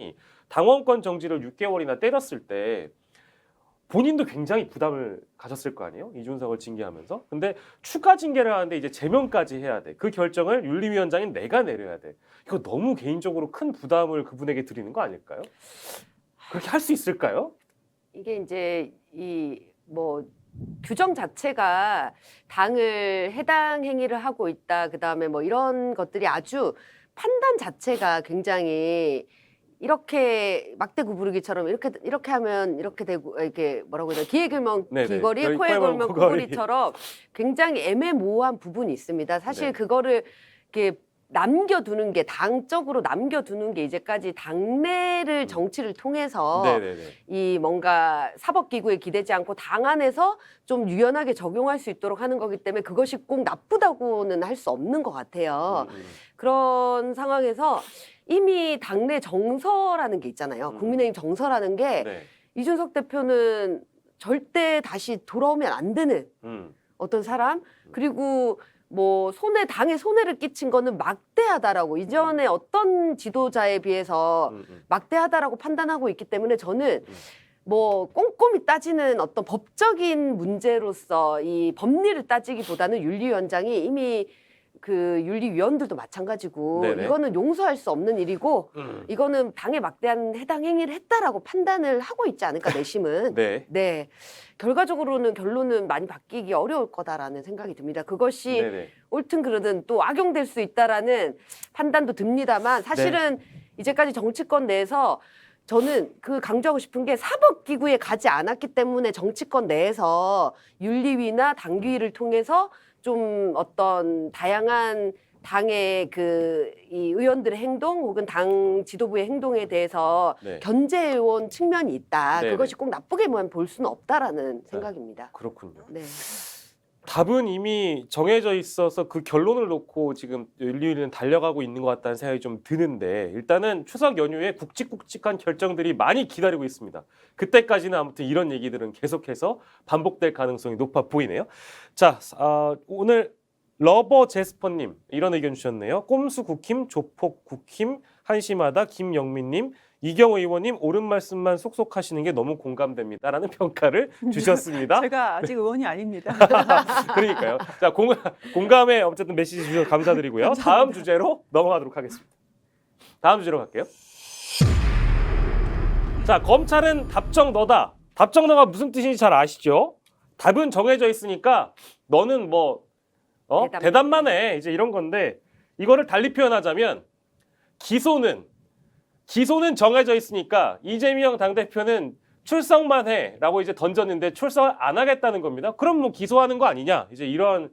당원권 정지를 6개월이나 때렸을 때 본인도 굉장히 부담을 가졌을 거 아니에요? 이준석을 징계하면서. 근데 추가 징계를 하는데 이제 제명까지 해야 돼. 그 결정을 윤리위원장인 내가 내려야 돼. 이거 너무 개인적으로 큰 부담을 그분에게 드리는 거 아닐까요? 그렇게 할 수 있을까요? 이게 이제 이 뭐 규정 자체가 당을 해당 행위를 하고 있다. 그다음에 뭐 이런 것들이 아주 판단 자체가 굉장히 이렇게 막대 구부르기처럼 이렇게 하면 이렇게 되고 이렇게 뭐라고 해야 되나 귀에 걸면 귀걸이 코에 걸면 코걸이처럼 굉장히 애매모호한 부분이 있습니다. 사실 네. 그거를 이렇게 남겨두는 게 당적으로 남겨두는 게 이제까지 당내를 정치를 통해서 네네네. 이 뭔가 사법기구에 기대지 않고 당 안에서 좀 유연하게 적용할 수 있도록 하는 거기 때문에 그것이 꼭 나쁘다고는 할 수 없는 것 같아요. 그런 상황에서 이미 당내 정서라는 게 있잖아요. 국민의힘 정서라는 게 네. 이준석 대표는 절대 다시 돌아오면 안 되는 어떤 사람, 그리고 뭐 당에 손해를 끼친 거는 막대하다라고 이전에 어떤 지도자에 비해서 막대하다라고 판단하고 있기 때문에 저는 뭐 꼼꼼히 따지는 어떤 법적인 문제로서 이 법리를 따지기보다는 윤리위원장이 이미 그 윤리위원들도 마찬가지고 네네. 이거는 용서할 수 없는 일이고 이거는 당에 막대한 해당 행위를 했다라고 판단을 하고 있지 않을까 내심은. 네. 네. 결과적으로는 결론은 많이 바뀌기 어려울 거다라는 생각이 듭니다. 그것이 네네. 옳든 그르든 또 악용될 수 있다라는 판단도 듭니다만 사실은 이제까지 정치권 내에서 저는 그 강조하고 싶은 게 사법기구에 가지 않았기 때문에 정치권 내에서 윤리위나 당규위를 통해서 좀 어떤 다양한 당의 이 의원들의 행동 혹은 당 지도부의 행동에 대해서 네. 견제해온 측면이 있다. 네네. 그것이 꼭 나쁘게만 볼 수는 없다라는 생각입니다. 그렇군요. 네. 답은 이미 정해져 있어서 그 결론을 놓고 지금 윤리위는 달려가고 있는 것 같다는 생각이 좀 드는데 일단은 추석 연휴에 굵직굵직한 결정들이 많이 기다리고 있습니다. 그때까지는 아무튼 이런 얘기들은 계속해서 반복될 가능성이 높아 보이네요. 자, 오늘 러버 제스퍼님 이런 의견 주셨네요. 꼼수 국힘, 조폭 국힘, 한심하다 김영민님, 이경호 의원님 옳은 말씀만 속속하시는 게 너무 공감됩니다라는 평가를 주셨습니다. 제가 아직 의원이 아닙니다. 그러니까요. 자, 공감에 어쨌든 메시지 주셔서 감사드리고요. 다음 주제로 넘어가도록 하겠습니다. 다음 주제로 갈게요. 자, 검찰은 답정 너다. 답정 너가 무슨 뜻인지 잘 아시죠? 답은 정해져 있으니까 너는 뭐 대답만 해. 이제 이런 건데 이거를 달리 표현하자면 기소는 정해져 있으니까 이재명 당대표는 출석만 해라고 이제 던졌는데 출석을 안 하겠다는 겁니다. 그럼 뭐 기소하는 거 아니냐? 이제 이런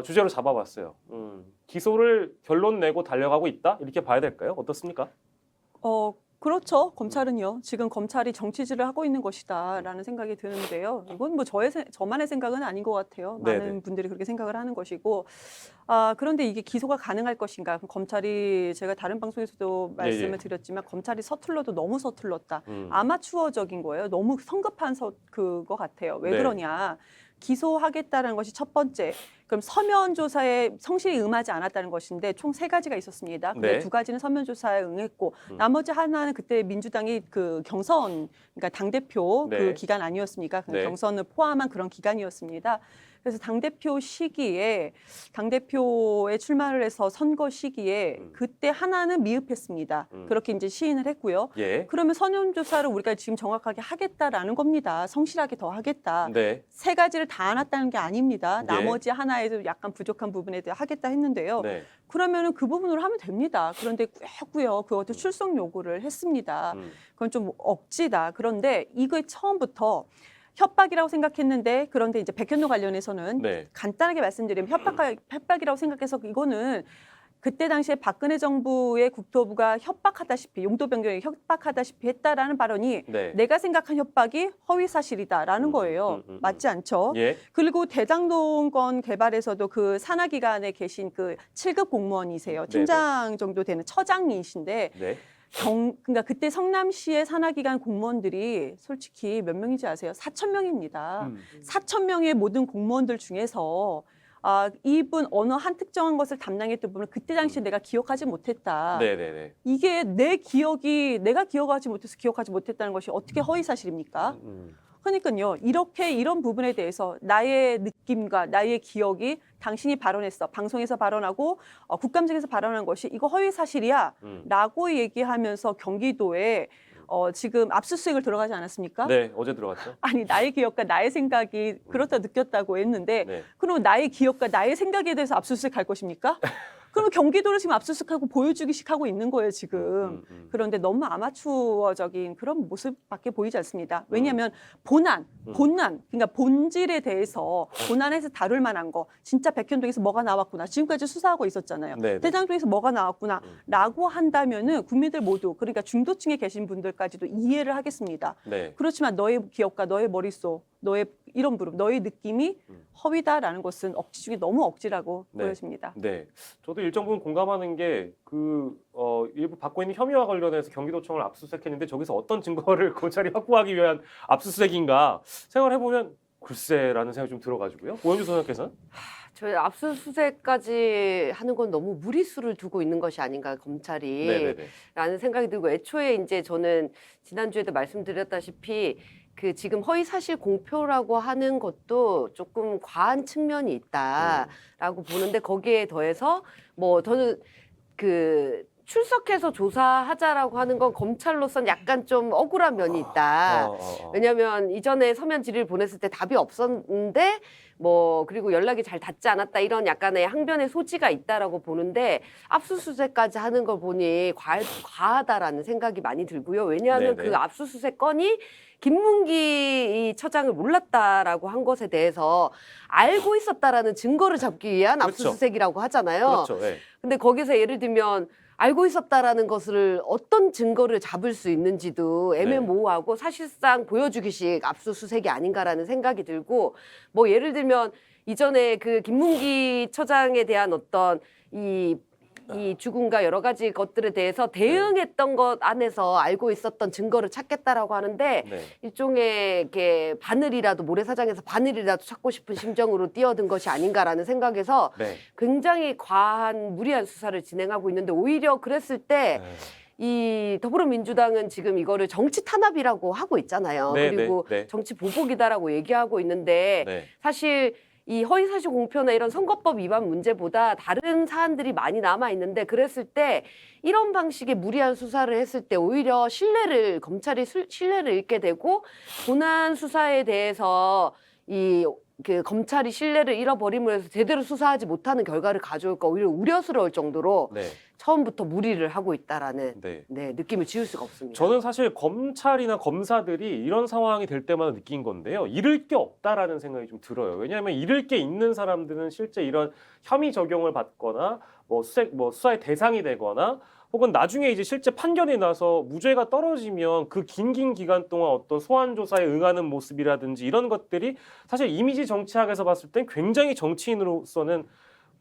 주제로 잡아봤어요. 기소를 결론 내고 달려가고 있다? 이렇게 봐야 될까요? 어떻습니까? 그렇죠. 검찰은요. 지금 검찰이 정치질을 하고 있는 것이다라는 생각이 드는데요. 이건 뭐 저만의 생각은 아닌 것 같아요. 네네. 많은 분들이 그렇게 생각을 하는 것이고. 그런데 이게 기소가 가능할 것인가? 검찰이 제가 다른 방송에서도 말씀을 드렸지만 검찰이 서툴러도 너무 서툴렀다. 아마추어적인 거예요. 너무 성급한 그거 같아요. 왜 네. 그러냐? 기소하겠다는 것이 첫 번째. 그럼 서면 조사에 성실히 응하지 않았다는 것인데 총 3가지가 있었습니다. 근데 네. 2가지는 서면 조사에 응했고 나머지 하나는 그때 민주당이 그 경선, 그러니까 당대표 네. 그 기간 아니었습니까? 네. 경선을 포함한 그런 기간이었습니다. 그래서 당대표에 출마를 해서 선거 시기에 그때 하나는 미흡했습니다. 그렇게 이제 시인을 했고요. 예. 그러면 서면조사를 우리가 지금 정확하게 하겠다라는 겁니다. 성실하게 더 하겠다. 네. 3가지를 다 안았다는 게 아닙니다. 예. 나머지 하나에도 약간 부족한 부분에 대해 하겠다 했는데요. 네. 그러면은 그 부분으로 하면 됩니다. 그런데 꾸역꾸역 그것도 출석 요구를 했습니다. 그건 좀 억지다. 그런데 이거의 처음부터 협박이라고 생각했는데 그런데 이제 백현도 관련해서는 네. 간단하게 말씀드리면 협박이라고 생각해서 이거는 그때 당시에 박근혜 정부의 국토부가 협박하다시피 용도 변경에 협박하다시피 했다라는 발언이 네. 내가 생각한 협박이 허위 사실이다라는 거예요. 맞지 않죠? 예. 그리고 대장동권 개발에서도 그 산하기관에 계신 그 7급 공무원이세요. 팀장 정도 되는 처장이신데 네. 그러니까 그때 성남시의 산하기관 공무원들이 솔직히 몇 명인지 아세요? 4,000명입니다. 4,000명의 모든 공무원들 중에서 이분 어느 한 특정한 것을 담당했던 분을 그때 당시에 내가 기억하지 못했다. 네네네. 이게 내가 기억하지 못했다는 것이 어떻게 허위 사실입니까? 그러니까요. 이런 부분에 대해서 나의 느낌과 나의 기억이 당신이 발언했어. 방송에서 발언하고 국감장에서 발언한 것이 이거 허위 사실이야 라고 얘기하면서 경기도에 지금 압수수색을 들어가지 않았습니까? 네, 어제 들어갔죠. 아니 나의 기억과 나의 생각이 그렇다 느꼈다고 했는데 네. 그럼 나의 기억과 나의 생각에 대해서 압수수색 할 것입니까? 그러면 경기도를 지금 압수수색하고 보여주기식 하고 있는 거예요 지금. 그런데 너무 아마추어적인 그런 모습밖에 보이지 않습니다. 왜냐하면 본안, 그러니까 본질에 대해서 본안에서 다룰 만한 거 진짜 백현동에서 뭐가 나왔구나. 지금까지 수사하고 있었잖아요. 네네. 대장동에서 뭐가 나왔구나 라고 한다면은 국민들 모두 그러니까 중도층에 계신 분들까지도 이해를 하겠습니다. 네. 그렇지만 너의 기억과 너의 머릿속, 너의 이런 부름, 너의 느낌이 허위다라는 것은 억지 중에 너무 억지라고 네. 보여집니다. 네, 저도 일정 부분 공감하는 게 일부 받고 있는 혐의와 관련해서 경기도청을 압수수색했는데 저기서 어떤 증거를 검찰이 확보하기 위한 압수수색인가 생각을 해보면 글쎄라는 생각이 좀 들어가지고요. 오현주 소장께서는? 저희 압수수색까지 하는 건 너무 무리수를 두고 있는 것이 아닌가 검찰이 네네네. 라는 생각이 들고 애초에 이제 저는 지난주에도 말씀드렸다시피 그 지금 허위사실 공표라고 하는 것도 조금 과한 측면이 있다라고 보는데 거기에 더해서 뭐 저는 그 출석해서 조사하자라고 하는 건 검찰로서는 약간 좀 억울한 면이 있다. 왜냐하면 이전에 서면 질의를 보냈을 때 답이 없었는데 뭐 그리고 연락이 잘 닿지 않았다 이런 약간의 항변의 소지가 있다라고 보는데 압수수색까지 하는 걸 보니 과하다라는 생각이 많이 들고요. 왜냐하면 네네. 그 압수수색 건이 김문기 이 처장을 몰랐다라고 한 것에 대해서 알고 있었다라는 증거를 잡기 위한 그렇죠. 압수수색이라고 하잖아요. 그렇죠. 네. 근데 거기서 예를 들면 알고 있었다라는 것을 어떤 증거를 잡을 수 있는지도 애매모호하고 사실상 보여주기식 압수수색이 아닌가라는 생각이 들고 뭐 예를 들면 이전에 그 김문기 처장에 대한 어떤 이 죽음과 여러 가지 것들에 대해서 대응했던 것 안에서 알고 있었던 증거를 찾겠다라고 하는데 네. 일종의 이렇게 바늘이라도 모래사장에서 바늘이라도 찾고 싶은 심정으로 뛰어든 것이 아닌가라는 생각에서 네. 굉장히 과한 무리한 수사를 진행하고 있는데 오히려 그랬을 때 네. 이 더불어민주당은 지금 이거를 정치 탄압이라고 하고 있잖아요. 네, 그리고 네, 네. 정치 보복이다라고 얘기하고 있는데 네. 사실 이 허위사실 공표나 이런 선거법 위반 문제보다 다른 사안들이 많이 남아 있는데 그랬을 때 이런 방식의 무리한 수사를 했을 때 오히려 검찰이 신뢰를 잃게 되고 본안 수사에 대해서 그 검찰이 신뢰를 잃어버림으로 해서 제대로 수사하지 못하는 결과를 가져올까 오히려 우려스러울 정도로 네. 처음부터 무리를 하고 있다라는 네. 느낌을 지울 수가 없습니다. 저는 사실 검찰이나 검사들이 이런 상황이 될 때마다 느낀 건데요. 잃을 게 없다라는 생각이 좀 들어요. 왜냐하면 잃을 게 있는 사람들은 실제 이런 혐의 적용을 받거나 수사의 대상이 되거나 혹은 나중에 이제 실제 판결이 나서 무죄가 떨어지면 그 긴 기간 동안 어떤 소환 조사에 응하는 모습이라든지 이런 것들이 사실 이미지 정치학에서 봤을 땐 굉장히 정치인으로서는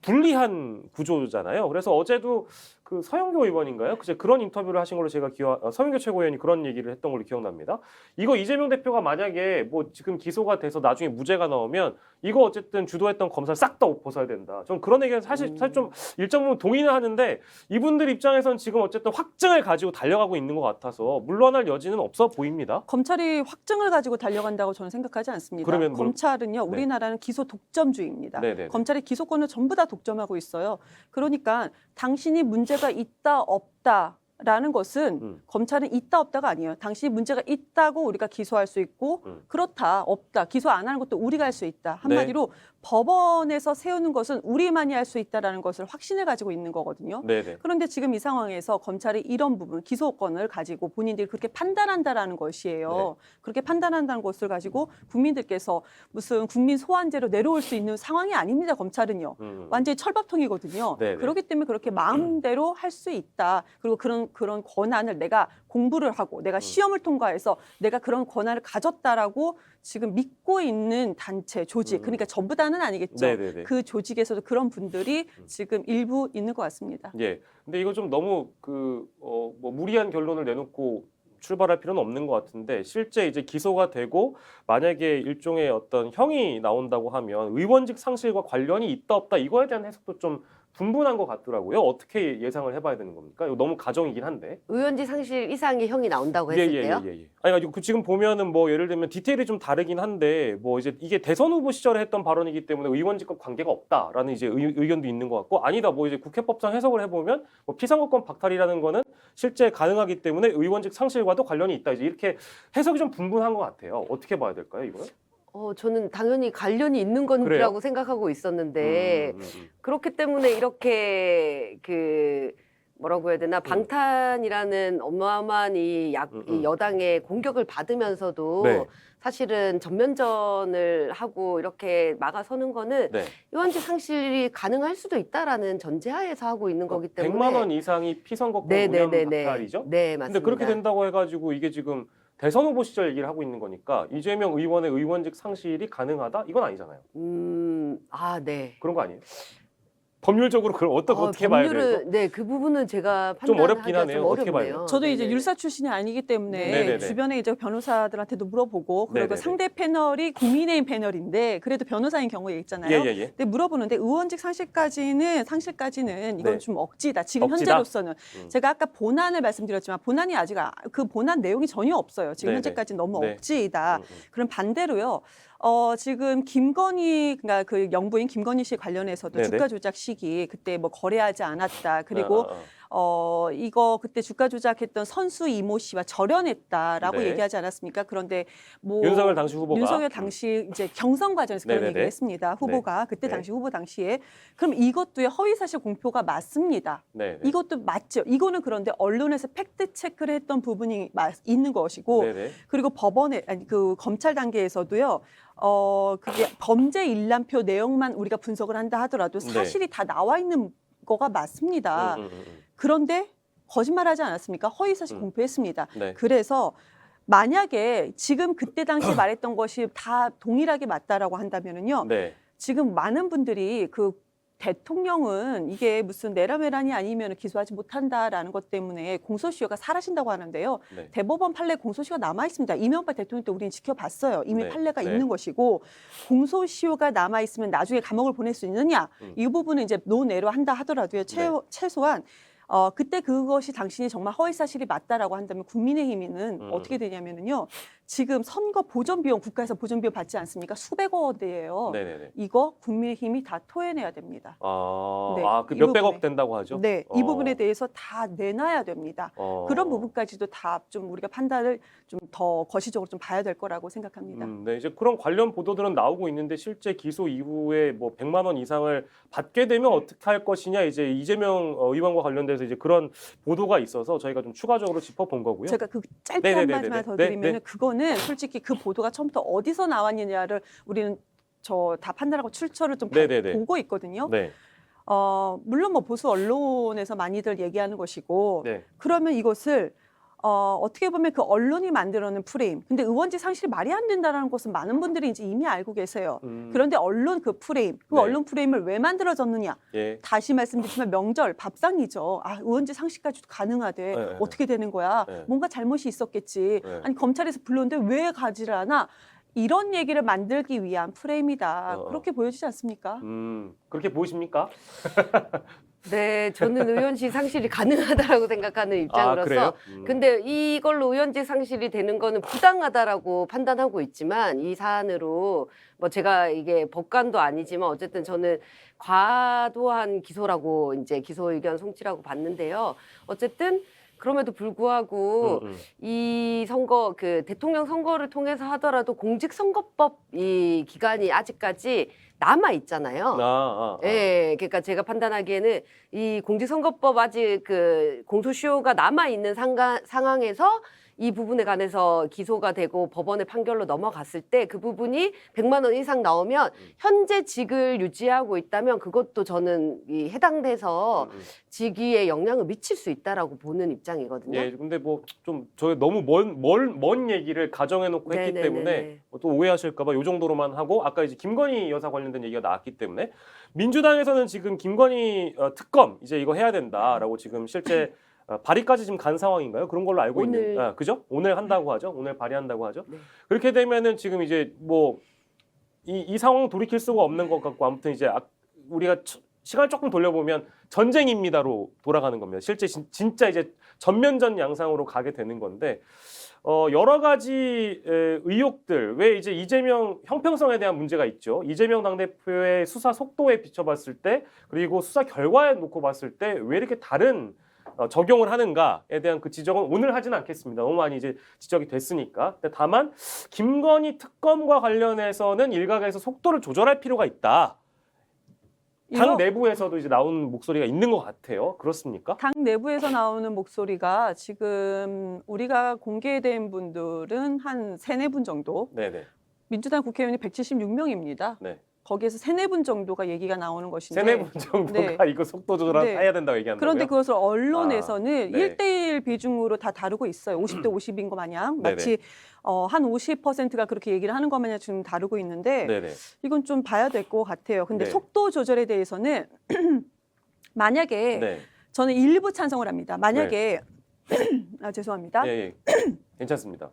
불리한 구조잖아요. 그래서 어제도 그 서영교 의원인가요? 그런 인터뷰를 하신 걸로 제가 서영교 최고위원이 그런 얘기를 했던 걸로 기억납니다. 이거 이재명 대표가 만약에 뭐 지금 기소가 돼서 나중에 무죄가 나오면 이거 어쨌든 주도했던 검사를 싹 다 벗어야 된다. 전 그런 얘기는 사실 좀 일정 부분 동의는 하는데 이분들 입장에선 지금 어쨌든 확증을 가지고 달려가고 있는 것 같아서 물러날 여지는 없어 보입니다. 검찰이 확증을 가지고 달려간다고 저는 생각하지 않습니다. 그러면 검찰은요, 우리나라는 기소 독점주의입니다. 네네네. 검찰이 기소권을 전부 다 독점하고 있어요. 그러니까 당신이 문제가 있다 없다 라는 것은 검찰은 있다 없다가 아니에요. 당신이 문제가 있다고 우리가 기소할 수 있고 그렇다 없다 기소 안 하는 것도 우리가 할 수 있다. 한마디로 법원에서 세우는 것은 우리만이 할 수 있다라는 것을 확신을 가지고 있는 거거든요. 네네. 그런데 지금 이 상황에서 검찰이 이런 부분 기소권을 가지고 본인들이 그렇게 판단한다라는 것이에요. 네. 그렇게 판단한다는 것을 가지고 국민들께서 무슨 국민 소환제로 내려올 수 있는 상황이 아닙니다. 검찰은요. 완전히 철밥통이거든요. 네네. 그렇기 때문에 그렇게 마음대로 할 수 있다. 그리고 그런 권한을 내가 공부를 하고 내가 시험을 통과해서 내가 그런 권한을 가졌다라고 지금 믿고 있는 단체, 조직, 그러니까 전부 다는 아니겠죠. 네네네. 그 조직에서도 그런 분들이 지금 일부 있는 것 같습니다. 예. 근데 이거 좀 너무 뭐 무리한 결론을 내놓고 출발할 필요는 없는 것 같은데 실제 이제 기소가 되고 만약에 일종의 어떤 형이 나온다고 하면 의원직 상실과 관련이 있다 없다 이거에 대한 해석도 좀 분분한 것 같더라고요. 어떻게 예상을 해봐야 되는 겁니까? 이거 너무 가정이긴 한데. 의원직 상실 이상의 형이 나온다고 했을 때요? 예. 아니 지금 보면은 뭐 예를 들면 디테일이 좀 다르긴 한데 뭐 이제 이게 대선 후보 시절에 했던 발언이기 때문에 의원직과 관계가 없다라는 이제 의견도 있는 것 같고 아니다 뭐 이제 국회법상 해석을 해보면 뭐 피선거권 박탈이라는 거는 실제 가능하기 때문에 의원직 상실과도 관련이 있다 이제 이렇게 해석이 좀 분분한 것 같아요. 어떻게 봐야 될까요, 이거는? 저는 당연히 관련이 있는 건지라고 생각하고 있었는데 그렇기 때문에 이렇게 뭐라고 해야 되나 방탄이라는 어마어마한 이 여당의 공격을 받으면서도 네. 사실은 전면전을 하고 이렇게 막아서는 거는 네. 의원직 상실이 가능할 수도 있다라는 전제하에서 하고 있는 거기 때문에 100만 원 이상이 피선거권 무념 박탈이죠? 네, 맞습니다. 근데 그렇게 된다고 해가지고 이게 지금 대선 후보 시절 얘기를 하고 있는 거니까 이재명 의원의 의원직 상실이 가능하다? 이건 아니잖아요. 네. 그런 거 아니에요? 법률적으로 그걸 어떻게 봐야 돼요? 법률은 네, 그 부분은 제가 좀 판단하기가 어렵긴 하네요. 좀 어떻게 봐야 어렵네요. 돼요? 저도 이제 네네. 율사 출신이 아니기 때문에 네네네. 주변에 이제 변호사들한테도 물어보고 그리고 네네네. 상대 패널이 국민의힘 패널인데 그래도 변호사인 경우에 있잖아요. 예예예. 근데 물어보는데 의원직 상실까지는 이건 네. 좀 억지다. 지금 억지다? 현재로서는 음. 제가 아까 본안을 말씀드렸지만 본안이 아직 그 본안 내용이 전혀 없어요. 지금 네네. 현재까지는 너무 네. 억지이다. 그럼 반대로요. 지금 김건희, 그러니까 그 영부인 김건희 씨 관련해서도 네네. 주가 조작 시기 그때 뭐 거래하지 않았다. 그리고 이거 그때 주가 조작했던 선수 이모 씨와 절연했다라고 네. 얘기하지 않았습니까? 그런데 뭐 윤석열 당시 후보가 윤석열 당시 이제 경선 과정에서 그런 네네네. 얘기를 했습니다. 후보가 그때 네. 당시 후보 당시에 그럼 이것도 허위 사실 공표가 맞습니다. 네. 이것도 맞죠. 이거는 그런데 언론에서 팩트 체크를 했던 부분이 있는 것이고 네네. 그리고 법원에 아니 그 검찰 단계에서도요. 그게 범죄 일람표 내용만 우리가 분석을 한다 하더라도 네. 사실이 다 나와 있는 거가 맞습니다. 음. 그런데 거짓말하지 않았습니까? 허위사실 공표했습니다. 네. 그래서 만약에 지금 그때 당시 말했던 것이 다 동일하게 맞다라고 한다면은요. 네. 지금 많은 분들이 그 대통령은 이게 무슨 내라메란이 아니면 기소하지 못한다라는 것 때문에 공소시효가 사라진다고 하는데요. 네. 대법원 판례 공소시효가 남아 있습니다. 이명박 대통령 때 우리는 지켜봤어요. 이미 네. 판례가 네. 있는 것이고 공소시효가 남아 있으면 나중에 감옥을 보낼 수 있느냐 이 부분은 이제 논외로 한다 하더라도요. 최소한 그때 그것이 당신이 정말 허위 사실이 맞다라고 한다면 국민의힘은 어떻게 되냐면은요. 지금 선거 보전 비용 국가에서 보전 비용 받지 않습니까? 수백억 원대예요. 네네네. 이거 국민의힘이 다 토해내야 됩니다. 네, 그 이 몇백억 부분에. 된다고 하죠? 네, 이 부분에 대해서 다 내놔야 됩니다. 그런 부분까지도 다 좀 우리가 판단을 좀 더 거시적으로 좀 봐야 될 거라고 생각합니다. 네, 이제 그런 관련 보도들은 나오고 있는데 실제 기소 이후에 뭐 100만 원 이상을 받게 되면 어떻게 할 것이냐 이제 이재명 의원과 관련돼서 이제 그런 보도가 있어서 저희가 좀 추가적으로 짚어본 거고요. 제가 그 짧게 네네네네네. 한 말씀만 더 네, 드리면 네. 그거는 솔직히 그 보도가 처음부터 어디서 나왔느냐를 우리는 다 판단하고 출처를 좀 네네네. 보고 있거든요. 네, 물론 뭐 보수 언론에서 많이들 얘기하는 것이고 네, 그러면 이것을 어떻게 보면 그 언론이 만들어낸 프레임. 근데 의원직 상실이 말이 안 된다는 것은 많은 분들이 이제 이미 알고 계세요. 그런데 언론 그 프레임, 그 네. 언론 프레임을 왜 만들어졌느냐? 예, 다시 말씀드리지만 명절, 밥상이죠. 의원직 상실까지도 가능하대. 네. 어떻게 되는 거야? 네. 뭔가 잘못이 있었겠지. 네. 아니 검찰에서 불렀는데 왜 가지를 않아? 이런 얘기를 만들기 위한 프레임이다. 그렇게 보여지지 않습니까? 그렇게 보이십니까? 네, 저는 의원직 상실이 가능하다라고 생각하는 입장으로서 그래요? 근데 이걸로 의원직 상실이 되는 거는 부당하다라고 판단하고 있지만 이 사안으로 뭐 제가 이게 법관도 아니지만 어쨌든 저는 과도한 기소라고 이제 기소 의견 송치라고 봤는데요. 어쨌든 그럼에도 불구하고 이 선거 그 대통령 선거를 통해서 하더라도 공직선거법 이 기간이 아직까지 남아 있잖아요. 예, 그러니까 제가 판단하기에는 이 공직선거법 아직 그 공소시효가 남아 있는 상황에서 이 부분에 관해서 기소가 되고 법원의 판결로 넘어갔을 때 그 부분이 100만 원 이상 나오면 현재 직을 유지하고 있다면 그것도 저는 이 해당돼서 직위에 영향을 미칠 수 있다라고 보는 입장이거든요. 예, 근데 뭐 좀 저희 너무 먼 얘기를 가정해놓고 했기 네네네네. 때문에 또 오해하실까봐 요 정도로만 하고 아까 이제 김건희 여사 관련된 얘기가 나왔기 때문에 민주당에서는 지금 김건희 특검 이제 이거 해야 된다라고 지금 실제 발의까지 지금 간 상황인가요? 그런 걸로 알고 오늘. 있는, 그죠? 오늘 한다고 하죠. 오늘 발의한다고 하죠. 네. 그렇게 되면은 지금 이제 뭐 이 상황 돌이킬 수가 없는 것 같고 아무튼 이제 우리가 시간 조금 돌려보면 전쟁입니다로 돌아가는 겁니다. 실제 진짜 이제 전면전 양상으로 가게 되는 건데 여러 가지 의혹들 왜 이제 이재명 형평성에 대한 문제가 있죠. 이재명 당대표의 수사 속도에 비춰봤을 때 그리고 수사 결과에 놓고 봤을 때 왜 이렇게 다른 적용을 하는가에 대한 그 지적은 오늘 하지는 않겠습니다. 너무 많이 이제 지적이 됐으니까. 근데 다만 김건희 특검과 관련해서는 일각에서 속도를 조절할 필요가 있다. 당 내부에서도 이제 나오는 목소리가 있는 것 같아요. 그렇습니까? 당 내부에서 나오는 목소리가 지금 우리가 공개된 분들은 한 3-4분 정도. 네네. 민주당 국회의원이 176명입니다. 네. 거기에서 3-4분 정도가 얘기가 나오는 것인데 3-4분 정도가 이거 속도 조절 네. 해야 된다고 얘기한다고요? 그런데 그것을 언론에서는 네. 1대1 비중으로 다 다루고 있어요. 50대 50인 것 마냥 네네. 마치 한 50%가 그렇게 얘기를 하는 것 마냥 지금 다루고 있는데 네네. 이건 좀 봐야 될 것 같아요. 근데 네. 속도 조절에 대해서는 만약에 네. 저는 일부 찬성을 합니다. 만약에 죄송합니다. 예, 예. 괜찮습니다.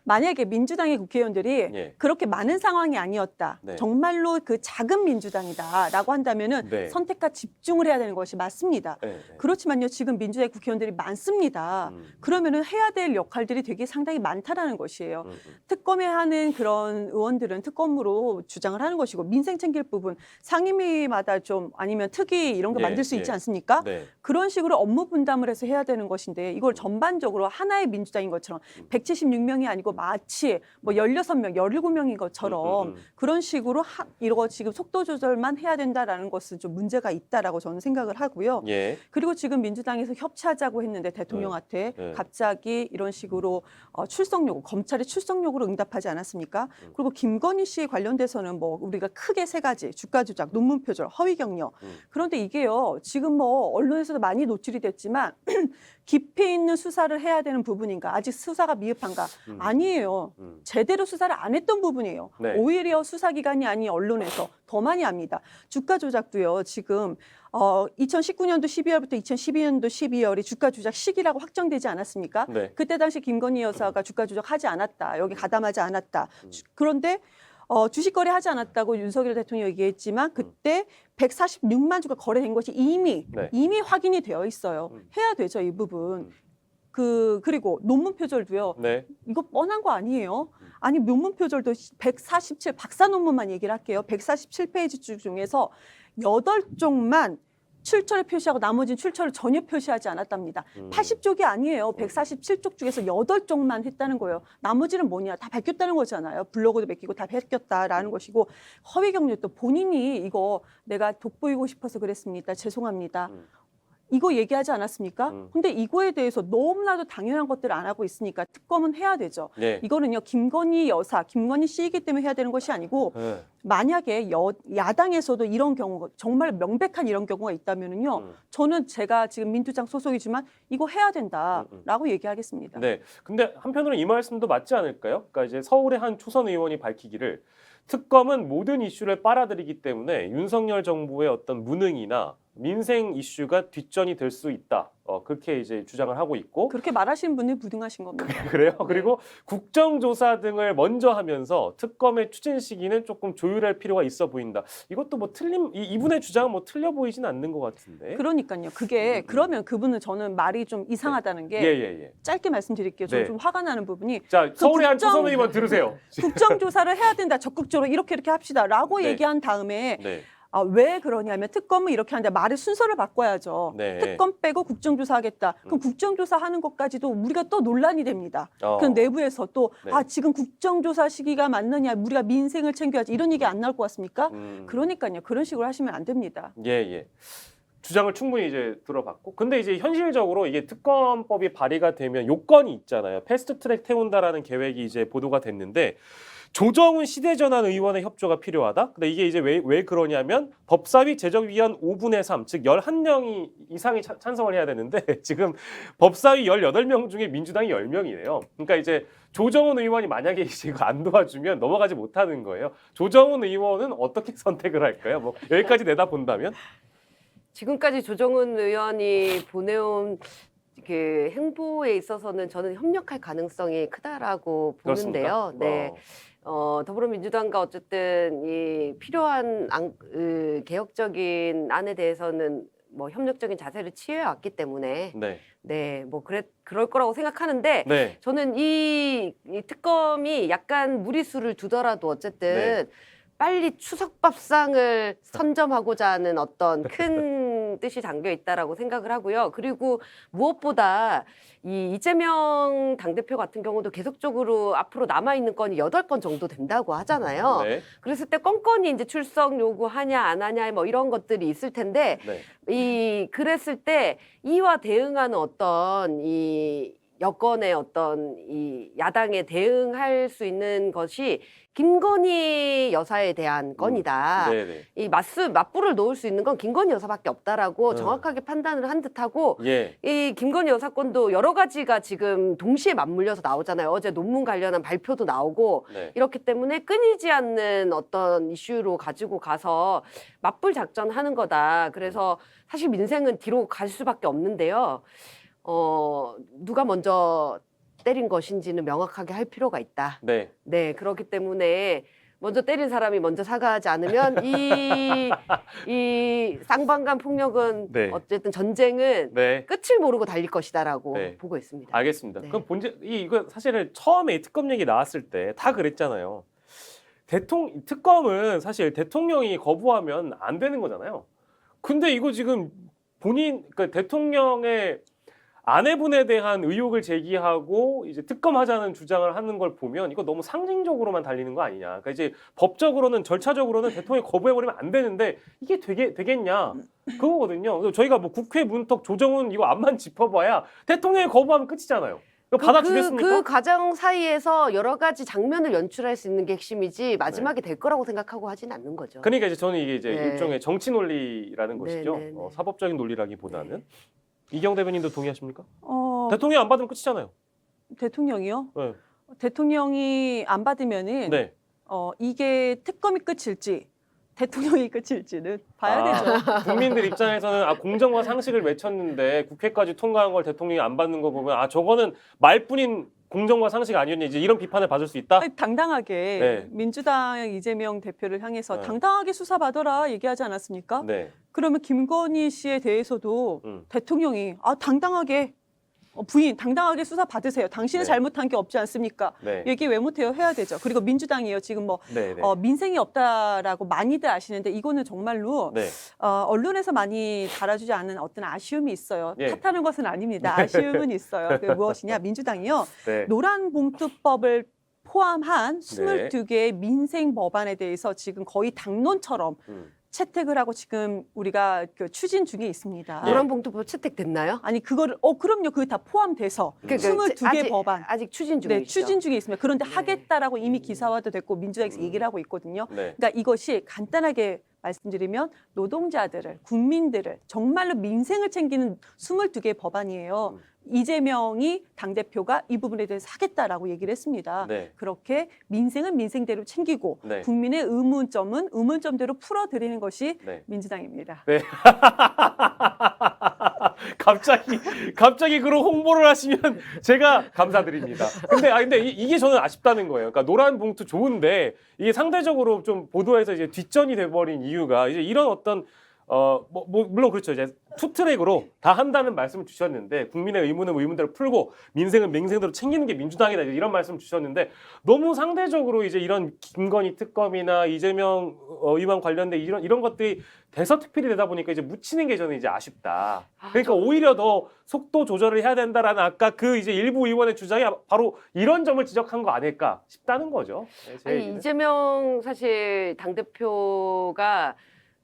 만약에 민주당의 국회의원들이 예. 그렇게 많은 상황이 아니었다. 네. 정말로 그 작은 민주당이다라고 한다면은 네. 선택과 집중을 해야 되는 것이 맞습니다. 네. 네. 그렇지만요, 지금 민주당의 국회의원들이 많습니다. 그러면은 해야 될 역할들이 되게 상당히 많다라는 것이에요. 특검에 하는 그런 의원들은 특검으로 주장을 하는 것이고 민생 챙길 부분 상임위마다 좀 아니면 특위 이런 거 예, 만들 수 예. 있지 않습니까? 네. 그런 식으로 업무 분담을 해서 해야 되는 것인데 이걸 전반적으로 하나의 민주당인 것처럼 176명이 아니고 마치 뭐 16명, 17명인 것처럼 그런 식으로 이거 지금 속도 조절만 해야 된다라는 것은 좀 문제가 있다라고 저는 생각을 하고요. 예. 그리고 지금 민주당에서 협치하자고 했는데 대통령한테 네. 갑자기 이런 식으로 출석 요구, 검찰의 출석 요구로 응답하지 않았습니까? 그리고 김건희 씨 관련돼서는 뭐 우리가 크게 3가지, 주가 조작, 논문 표절, 허위 경력. 그런데 이게요, 지금 뭐 언론에서도 많이 노출이 됐지만 깊이 있는 수사를 해야 되는 부분인가? 아직 수사가 미흡한가? 아니에요. 제대로 수사를 안 했던 부분이에요. 네. 오히려 수사기관이 아닌 언론에서 더 많이 합니다. 주가 조작도요. 지금 2019년도 12월부터 2012년도 12월이 주가 조작 시기라고 확정되지 않았습니까? 네. 그때 당시 김건희 여사가 주가 조작하지 않았다. 여기 가담하지 않았다. 그런데 주식 거래하지 않았다고 윤석열 대통령이 얘기했지만 그때 146만 주가 거래된 것이 이미 확인이 되어 있어요. 해야 되죠, 이 부분. 그리고 논문 표절도요. 네. 이거 뻔한 거 아니에요? 아니 논문 표절도 147 박사 논문만 얘기를 할게요. 147페이지 중에서 8쪽만 출처를 표시하고 나머지는 출처를 전혀 표시하지 않았답니다. 80쪽이 아니에요. 147쪽 중에서 8쪽만 했다는 거예요. 나머지는 뭐냐? 다 베꼈다는 거잖아요. 블로그도 베끼고 다 베꼈다라는 것이고 허위 경력도 본인이 이거 내가 돋보이고 싶어서 그랬습니다. 죄송합니다. 이거 얘기하지 않았습니까? 근데 이거에 대해서 너무나도 당연한 것들을 안 하고 있으니까 특검은 해야 되죠. 네. 이거는요, 김건희 여사, 김건희 씨이기 때문에 해야 되는 것이 아니고 네. 만약에 야당에서도 이런 경우, 정말 명백한 이런 경우가 있다면은요, 저는 제가 지금 민주당 소속이지만 이거 해야 된다라고 얘기하겠습니다. 네. 근데 한편으로 이 말씀도 맞지 않을까요? 그러니까 이제 서울의 한 초선 의원이 밝히기를 특검은 모든 이슈를 빨아들이기 때문에 윤석열 정부의 어떤 무능이나 민생 이슈가 뒷전이 될 수 있다. 그렇게 이제 주장을 하고 있고 그렇게 말하시는 분이 부등하신 겁니다. 그래요? 그리고 국정조사 등을 먼저 하면서 특검의 추진 시기는 조금 조율할 필요가 있어 보인다. 이것도 뭐 이분의 주장은 뭐 틀려 보이진 않는 것 같은데. 그러니까요. 그게 그러면 그분은 저는 말이 좀 이상하다는 게 예. 짧게 말씀드릴게요. 저는 네. 좀 화가 나는 부분이 자, 서울의 한 초선 의원 들으세요. 국정조사를 해야 된다. 적극적으로 이렇게 합시다라고 네. 얘기한 다음에 네. 왜 그러냐면 특검은 이렇게 하는데 말의 순서를 바꿔야죠. 네. 특검 빼고 국정조사하겠다. 그럼 국정조사하는 것까지도 우리가 또 논란이 됩니다. 그 내부에서 또 네. 지금 국정조사 시기가 맞느냐, 우리가 민생을 챙겨야지 이런 얘기 안 나올 것 같습니까? 그러니까요. 그런 식으로 하시면 안 됩니다. 예. 주장을 충분히 이제 들어봤고, 근데 이제 현실적으로 이게 특검법이 발의가 되면 요건이 있잖아요. 패스트트랙 태운다라는 계획이 이제 보도가 됐는데. 조정훈 시대전환 의원의 협조가 필요하다. 근데 이게 이제 왜 그러냐면 법사위 제적위원 5분의 3, 즉 11명 이상이 찬성을 해야 되는데 지금 법사위 18명 중에 민주당이 10명이래요. 그러니까 이제 조정훈 의원이 만약에 이제 이거 안 도와주면 넘어가지 못하는 거예요. 조정훈 의원은 어떻게 선택을 할까요? 뭐 여기까지 내다본다면? 지금까지 조정훈 의원이 보내온 그 행보에 있어서는 저는 협력할 가능성이 크다라고 보는데요. 그렇습니까? 네. 더불어민주당과 어쨌든 이 필요한 개혁적인 안에 대해서는 뭐 협력적인 자세를 취해 왔기 때문에 뭐 그럴 거라고 생각하는데 네. 저는 이 특검이 약간 무리수를 두더라도 어쨌든 빨리 추석밥상을 선점하고자 하는 어떤 큰 뜻이 담겨 있다라고 생각을 하고요. 그리고 무엇보다 이 이재명 당대표 같은 경우도 계속적으로 앞으로 남아있는 건이 8건 정도 된다고 하잖아요. 네. 그랬을 때 건건이 이제 출석 요구하냐 안 하냐 뭐 이런 것들이 있을 텐데 그랬을 때 이와 대응하는 어떤 여건의 어떤 이 야당에 대응할 수 있는 것이 김건희 여사에 대한 건이다. 네네. 이 맞불을 놓을 수 있는 건 김건희 여사밖에 없다라고 정확하게 판단을 한 듯하고 예. 이 김건희 여사 건도 여러 가지가 지금 동시에 맞물려서 나오잖아요. 어제 논문 관련한 발표도 나오고 네. 이렇기 때문에 끊이지 않는 어떤 이슈로 가지고 가서 맞불 작전하는 거다. 그래서 사실 민생은 뒤로 갈 수밖에 없는데요. 누가 먼저 때린 것인지는 명확하게 할 필요가 있다. 네. 네, 그렇기 때문에 먼저 때린 사람이 먼저 사과하지 않으면 이 쌍방간 폭력은 네. 어쨌든 전쟁은 네. 끝을 모르고 달릴 것이다라고 네. 보고 있습니다. 알겠습니다. 네. 그럼 이거 사실은 처음에 이 특검 얘기 나왔을 때 다 그랬잖아요. 특검은 사실 대통령이 거부하면 안 되는 거잖아요. 근데 이거 지금 그러니까 대통령의 아내분에 대한 의혹을 제기하고 이제 특검하자는 주장을 하는 걸 보면 이거 너무 상징적으로만 달리는 거 아니냐. 그러니까 이제 법적으로는 절차적으로는 대통령이 거부해버리면 안 되는데 이게 되겠냐. 그거거든요. 그래서 저희가 뭐 국회 문턱 조정은 이거 앞만 짚어봐야 대통령이 거부하면 끝이잖아요. 이거 받아주겠습니까? 그 과정 사이에서 여러 가지 장면을 연출할 수 있는 게 핵심이지 마지막에 될 거라고 생각하고 하진 않는 거죠. 그러니까 이제 저는 이게 이제 네. 일종의 정치 논리라는 것이죠. 네. 사법적인 논리라기보다는. 이경 대변인도 동의하십니까? 어, 대통령이 안 받으면 끝이잖아요. 대통령이요? 네. 대통령이 안 받으면은 네. 이게 특검이 끝일지 대통령이 끝일지는 봐야 되죠. 국민들 입장에서는 공정과 상식을 외쳤는데 국회까지 통과한 걸 대통령이 안 받는 거 보면 저거는 말뿐인 공정과 상식 아니었냐 이제 이런 비판을 받을 수 있다. 아니, 당당하게 네. 민주당 이재명 대표를 향해서 네. 당당하게 수사받아라 얘기하지 않았습니까? 네. 그러면 김건희 씨에 대해서도 음. 대통령이 당당하게 당당하게 수사 받으세요. 당신은 네. 잘못한 게 없지 않습니까? 네. 얘기 왜 못해요? 해야 되죠. 그리고 민주당이요. 지금 네. 네. 민생이 없다라고 많이들 아시는데 이거는 정말로 네. 언론에서 많이 달아주지 않은 어떤 아쉬움이 있어요. 예. 탓하는 것은 아닙니다. 아쉬움은 있어요. 그게 무엇이냐? 민주당이요. 네. 노란봉투법을 포함한 22개의 민생 법안에 대해서 지금 거의 당론처럼 채택을 하고 지금 우리가 추진 중에 있습니다. 노란봉투법 채택됐나요? 아니 그거를 그럼요. 그게 다 포함돼서 그러니까 22개 법안 아직 추진 중이죠. 네, 추진 중에 있습니다. 그런데 네. 하겠다라고 이미 기사화도 됐고 민주당에서 얘기를 하고 있거든요. 네. 그러니까 이것이 간단하게 말씀드리면 노동자들을 국민들을 정말로 민생을 챙기는 22개 법안이에요. 이재명이 당대표가 이 부분에 대해서 하겠다라고 얘기를 했습니다. 네. 그렇게 민생은 민생대로 챙기고 네. 국민의 의문점은 의문점대로 풀어드리는 것이 네. 민주당입니다. 네. 갑자기 그런 홍보를 하시면 제가 감사드립니다. 근데 이게 저는 아쉽다는 거예요. 그러니까 노란 봉투 좋은데 이게 상대적으로 좀 보도에서 이제 뒷전이 돼버린 이유가 이제 이런 어떤 물론 그렇죠. 이제 투트랙으로 다 한다는 말씀을 주셨는데 국민의 의문은 의문대로 풀고 민생은 민생대로 챙기는 게 민주당이다 이런 말씀 주셨는데 너무 상대적으로 이제 이런 김건희 특검이나 이재명 의원 관련된 이런 것들이 대서특필이 되다 보니까 이제 묻히는 게 저는 이제 아쉽다. 그러니까 오히려 더 속도 조절을 해야 된다라는 아까 그 이제 일부 의원의 주장이 바로 이런 점을 지적한 거 아닐까 싶다는 거죠. 네, 제 아니, 얘기는. 이재명 사실 당대표가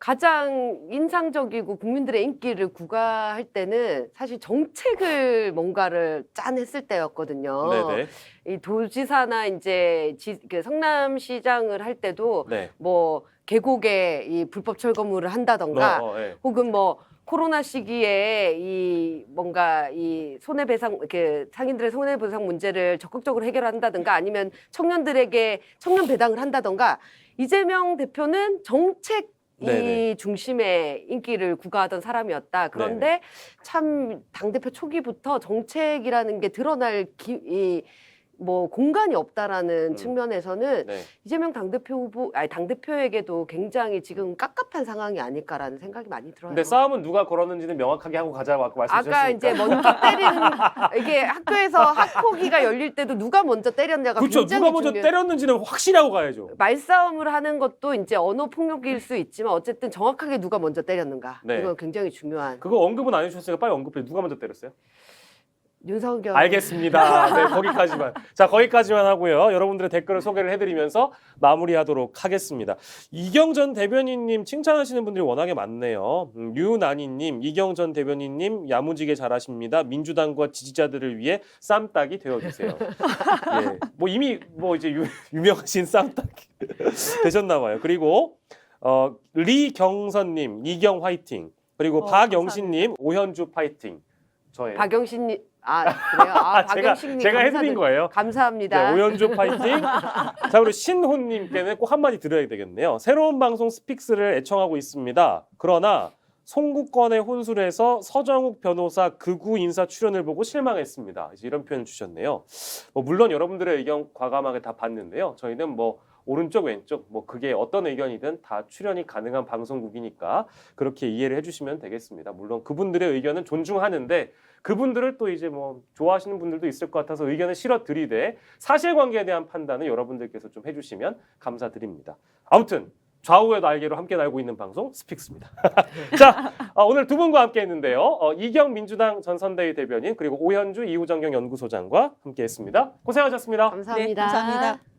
가장 인상적이고 국민들의 인기를 구가할 때는 사실 정책을 뭔가를 짠했을 때였거든요. 네네. 이 도지사나 이제 그 성남시장을 할 때도 네. 뭐 계곡에 이 불법 철거물을 한다던가 네. 혹은 뭐 코로나 시기에 이 뭔가 이 손해배상 그 상인들의 손해배상 문제를 적극적으로 해결한다든가 아니면 청년들에게 청년 배당을 한다던가 이재명 대표는 정책 이 중심의 인기를 구가하던 사람이었다. 그런데 네네. 참 당대표 초기부터 정책이라는 게 드러날 공간이 없다라는 측면에서는 네. 이재명 당대표에게도 굉장히 지금 깝깝한 상황이 아닐까라는 생각이 많이 들어요. 근데 싸움은 누가 걸었는지는 명확하게 하고 가자고 아까 말씀하셨으니까. 아까 이제 먼저 때리는 이게 학교에서 학폭위가 열릴 때도 누가 먼저 때렸냐가 그렇죠. 굉장히 누가 먼저 중요해요. 때렸는지는 확실하고 가야죠. 말싸움을 하는 것도 이제 언어 폭력일 수 있지만 어쨌든 정확하게 누가 먼저 때렸는가 네. 이건 굉장히 중요한. 그거 언급은 안 해주셨으니까 빨리 언급해. 누가 먼저 때렸어요? 윤석열. 알겠습니다. 네, 거기까지만. 자, 거기까지만 하고요. 여러분들의 댓글을 소개를 해드리면서 마무리하도록 하겠습니다. 이경전 대변인님 칭찬하시는 분들이 워낙에 많네요. 유난희님, 이경전 대변인님 야무지게 잘하십니다. 민주당과 지지자들을 위해 쌈딱이 되어주세요. 예, 뭐 이미 뭐 이제 유명하신 쌈딱 되셨나봐요. 그리고 리경선님, 이경 화이팅. 그리고 박영신님, 오현주 파이팅. 저의 박영신님. 그래요? 박영신님. 제가 해드린 거예요. 감사합니다. 네, 오연주 파이팅. 자, 그리고 신훈님께는 꼭 한마디 드려야 되겠네요. 새로운 방송 스픽스를 애청하고 있습니다. 그러나 송구권의 혼술에서 서정욱 변호사 극우 인사 출연을 보고 실망했습니다. 이제 이런 표현을 주셨네요. 물론 여러분들의 의견 과감하게 다 봤는데요. 저희는 뭐 오른쪽 왼쪽 뭐 그게 어떤 의견이든 다 출연이 가능한 방송국이니까 그렇게 이해를 해주시면 되겠습니다. 물론 그분들의 의견은 존중하는데 그분들을 또 이제 뭐 좋아하시는 분들도 있을 것 같아서 의견을 실어 드리되 사실관계에 대한 판단은 여러분들께서 좀 해주시면 감사드립니다. 아무튼 좌우의 날개로 함께 날고 있는 방송 스픽스입니다. 자, 오늘 두 분과 함께 했는데요. 이경 민주당 전선대위 대변인 그리고 오현주 이후정경 연구소장과 함께 했습니다. 고생하셨습니다. 감사합니다. 네, 감사합니다.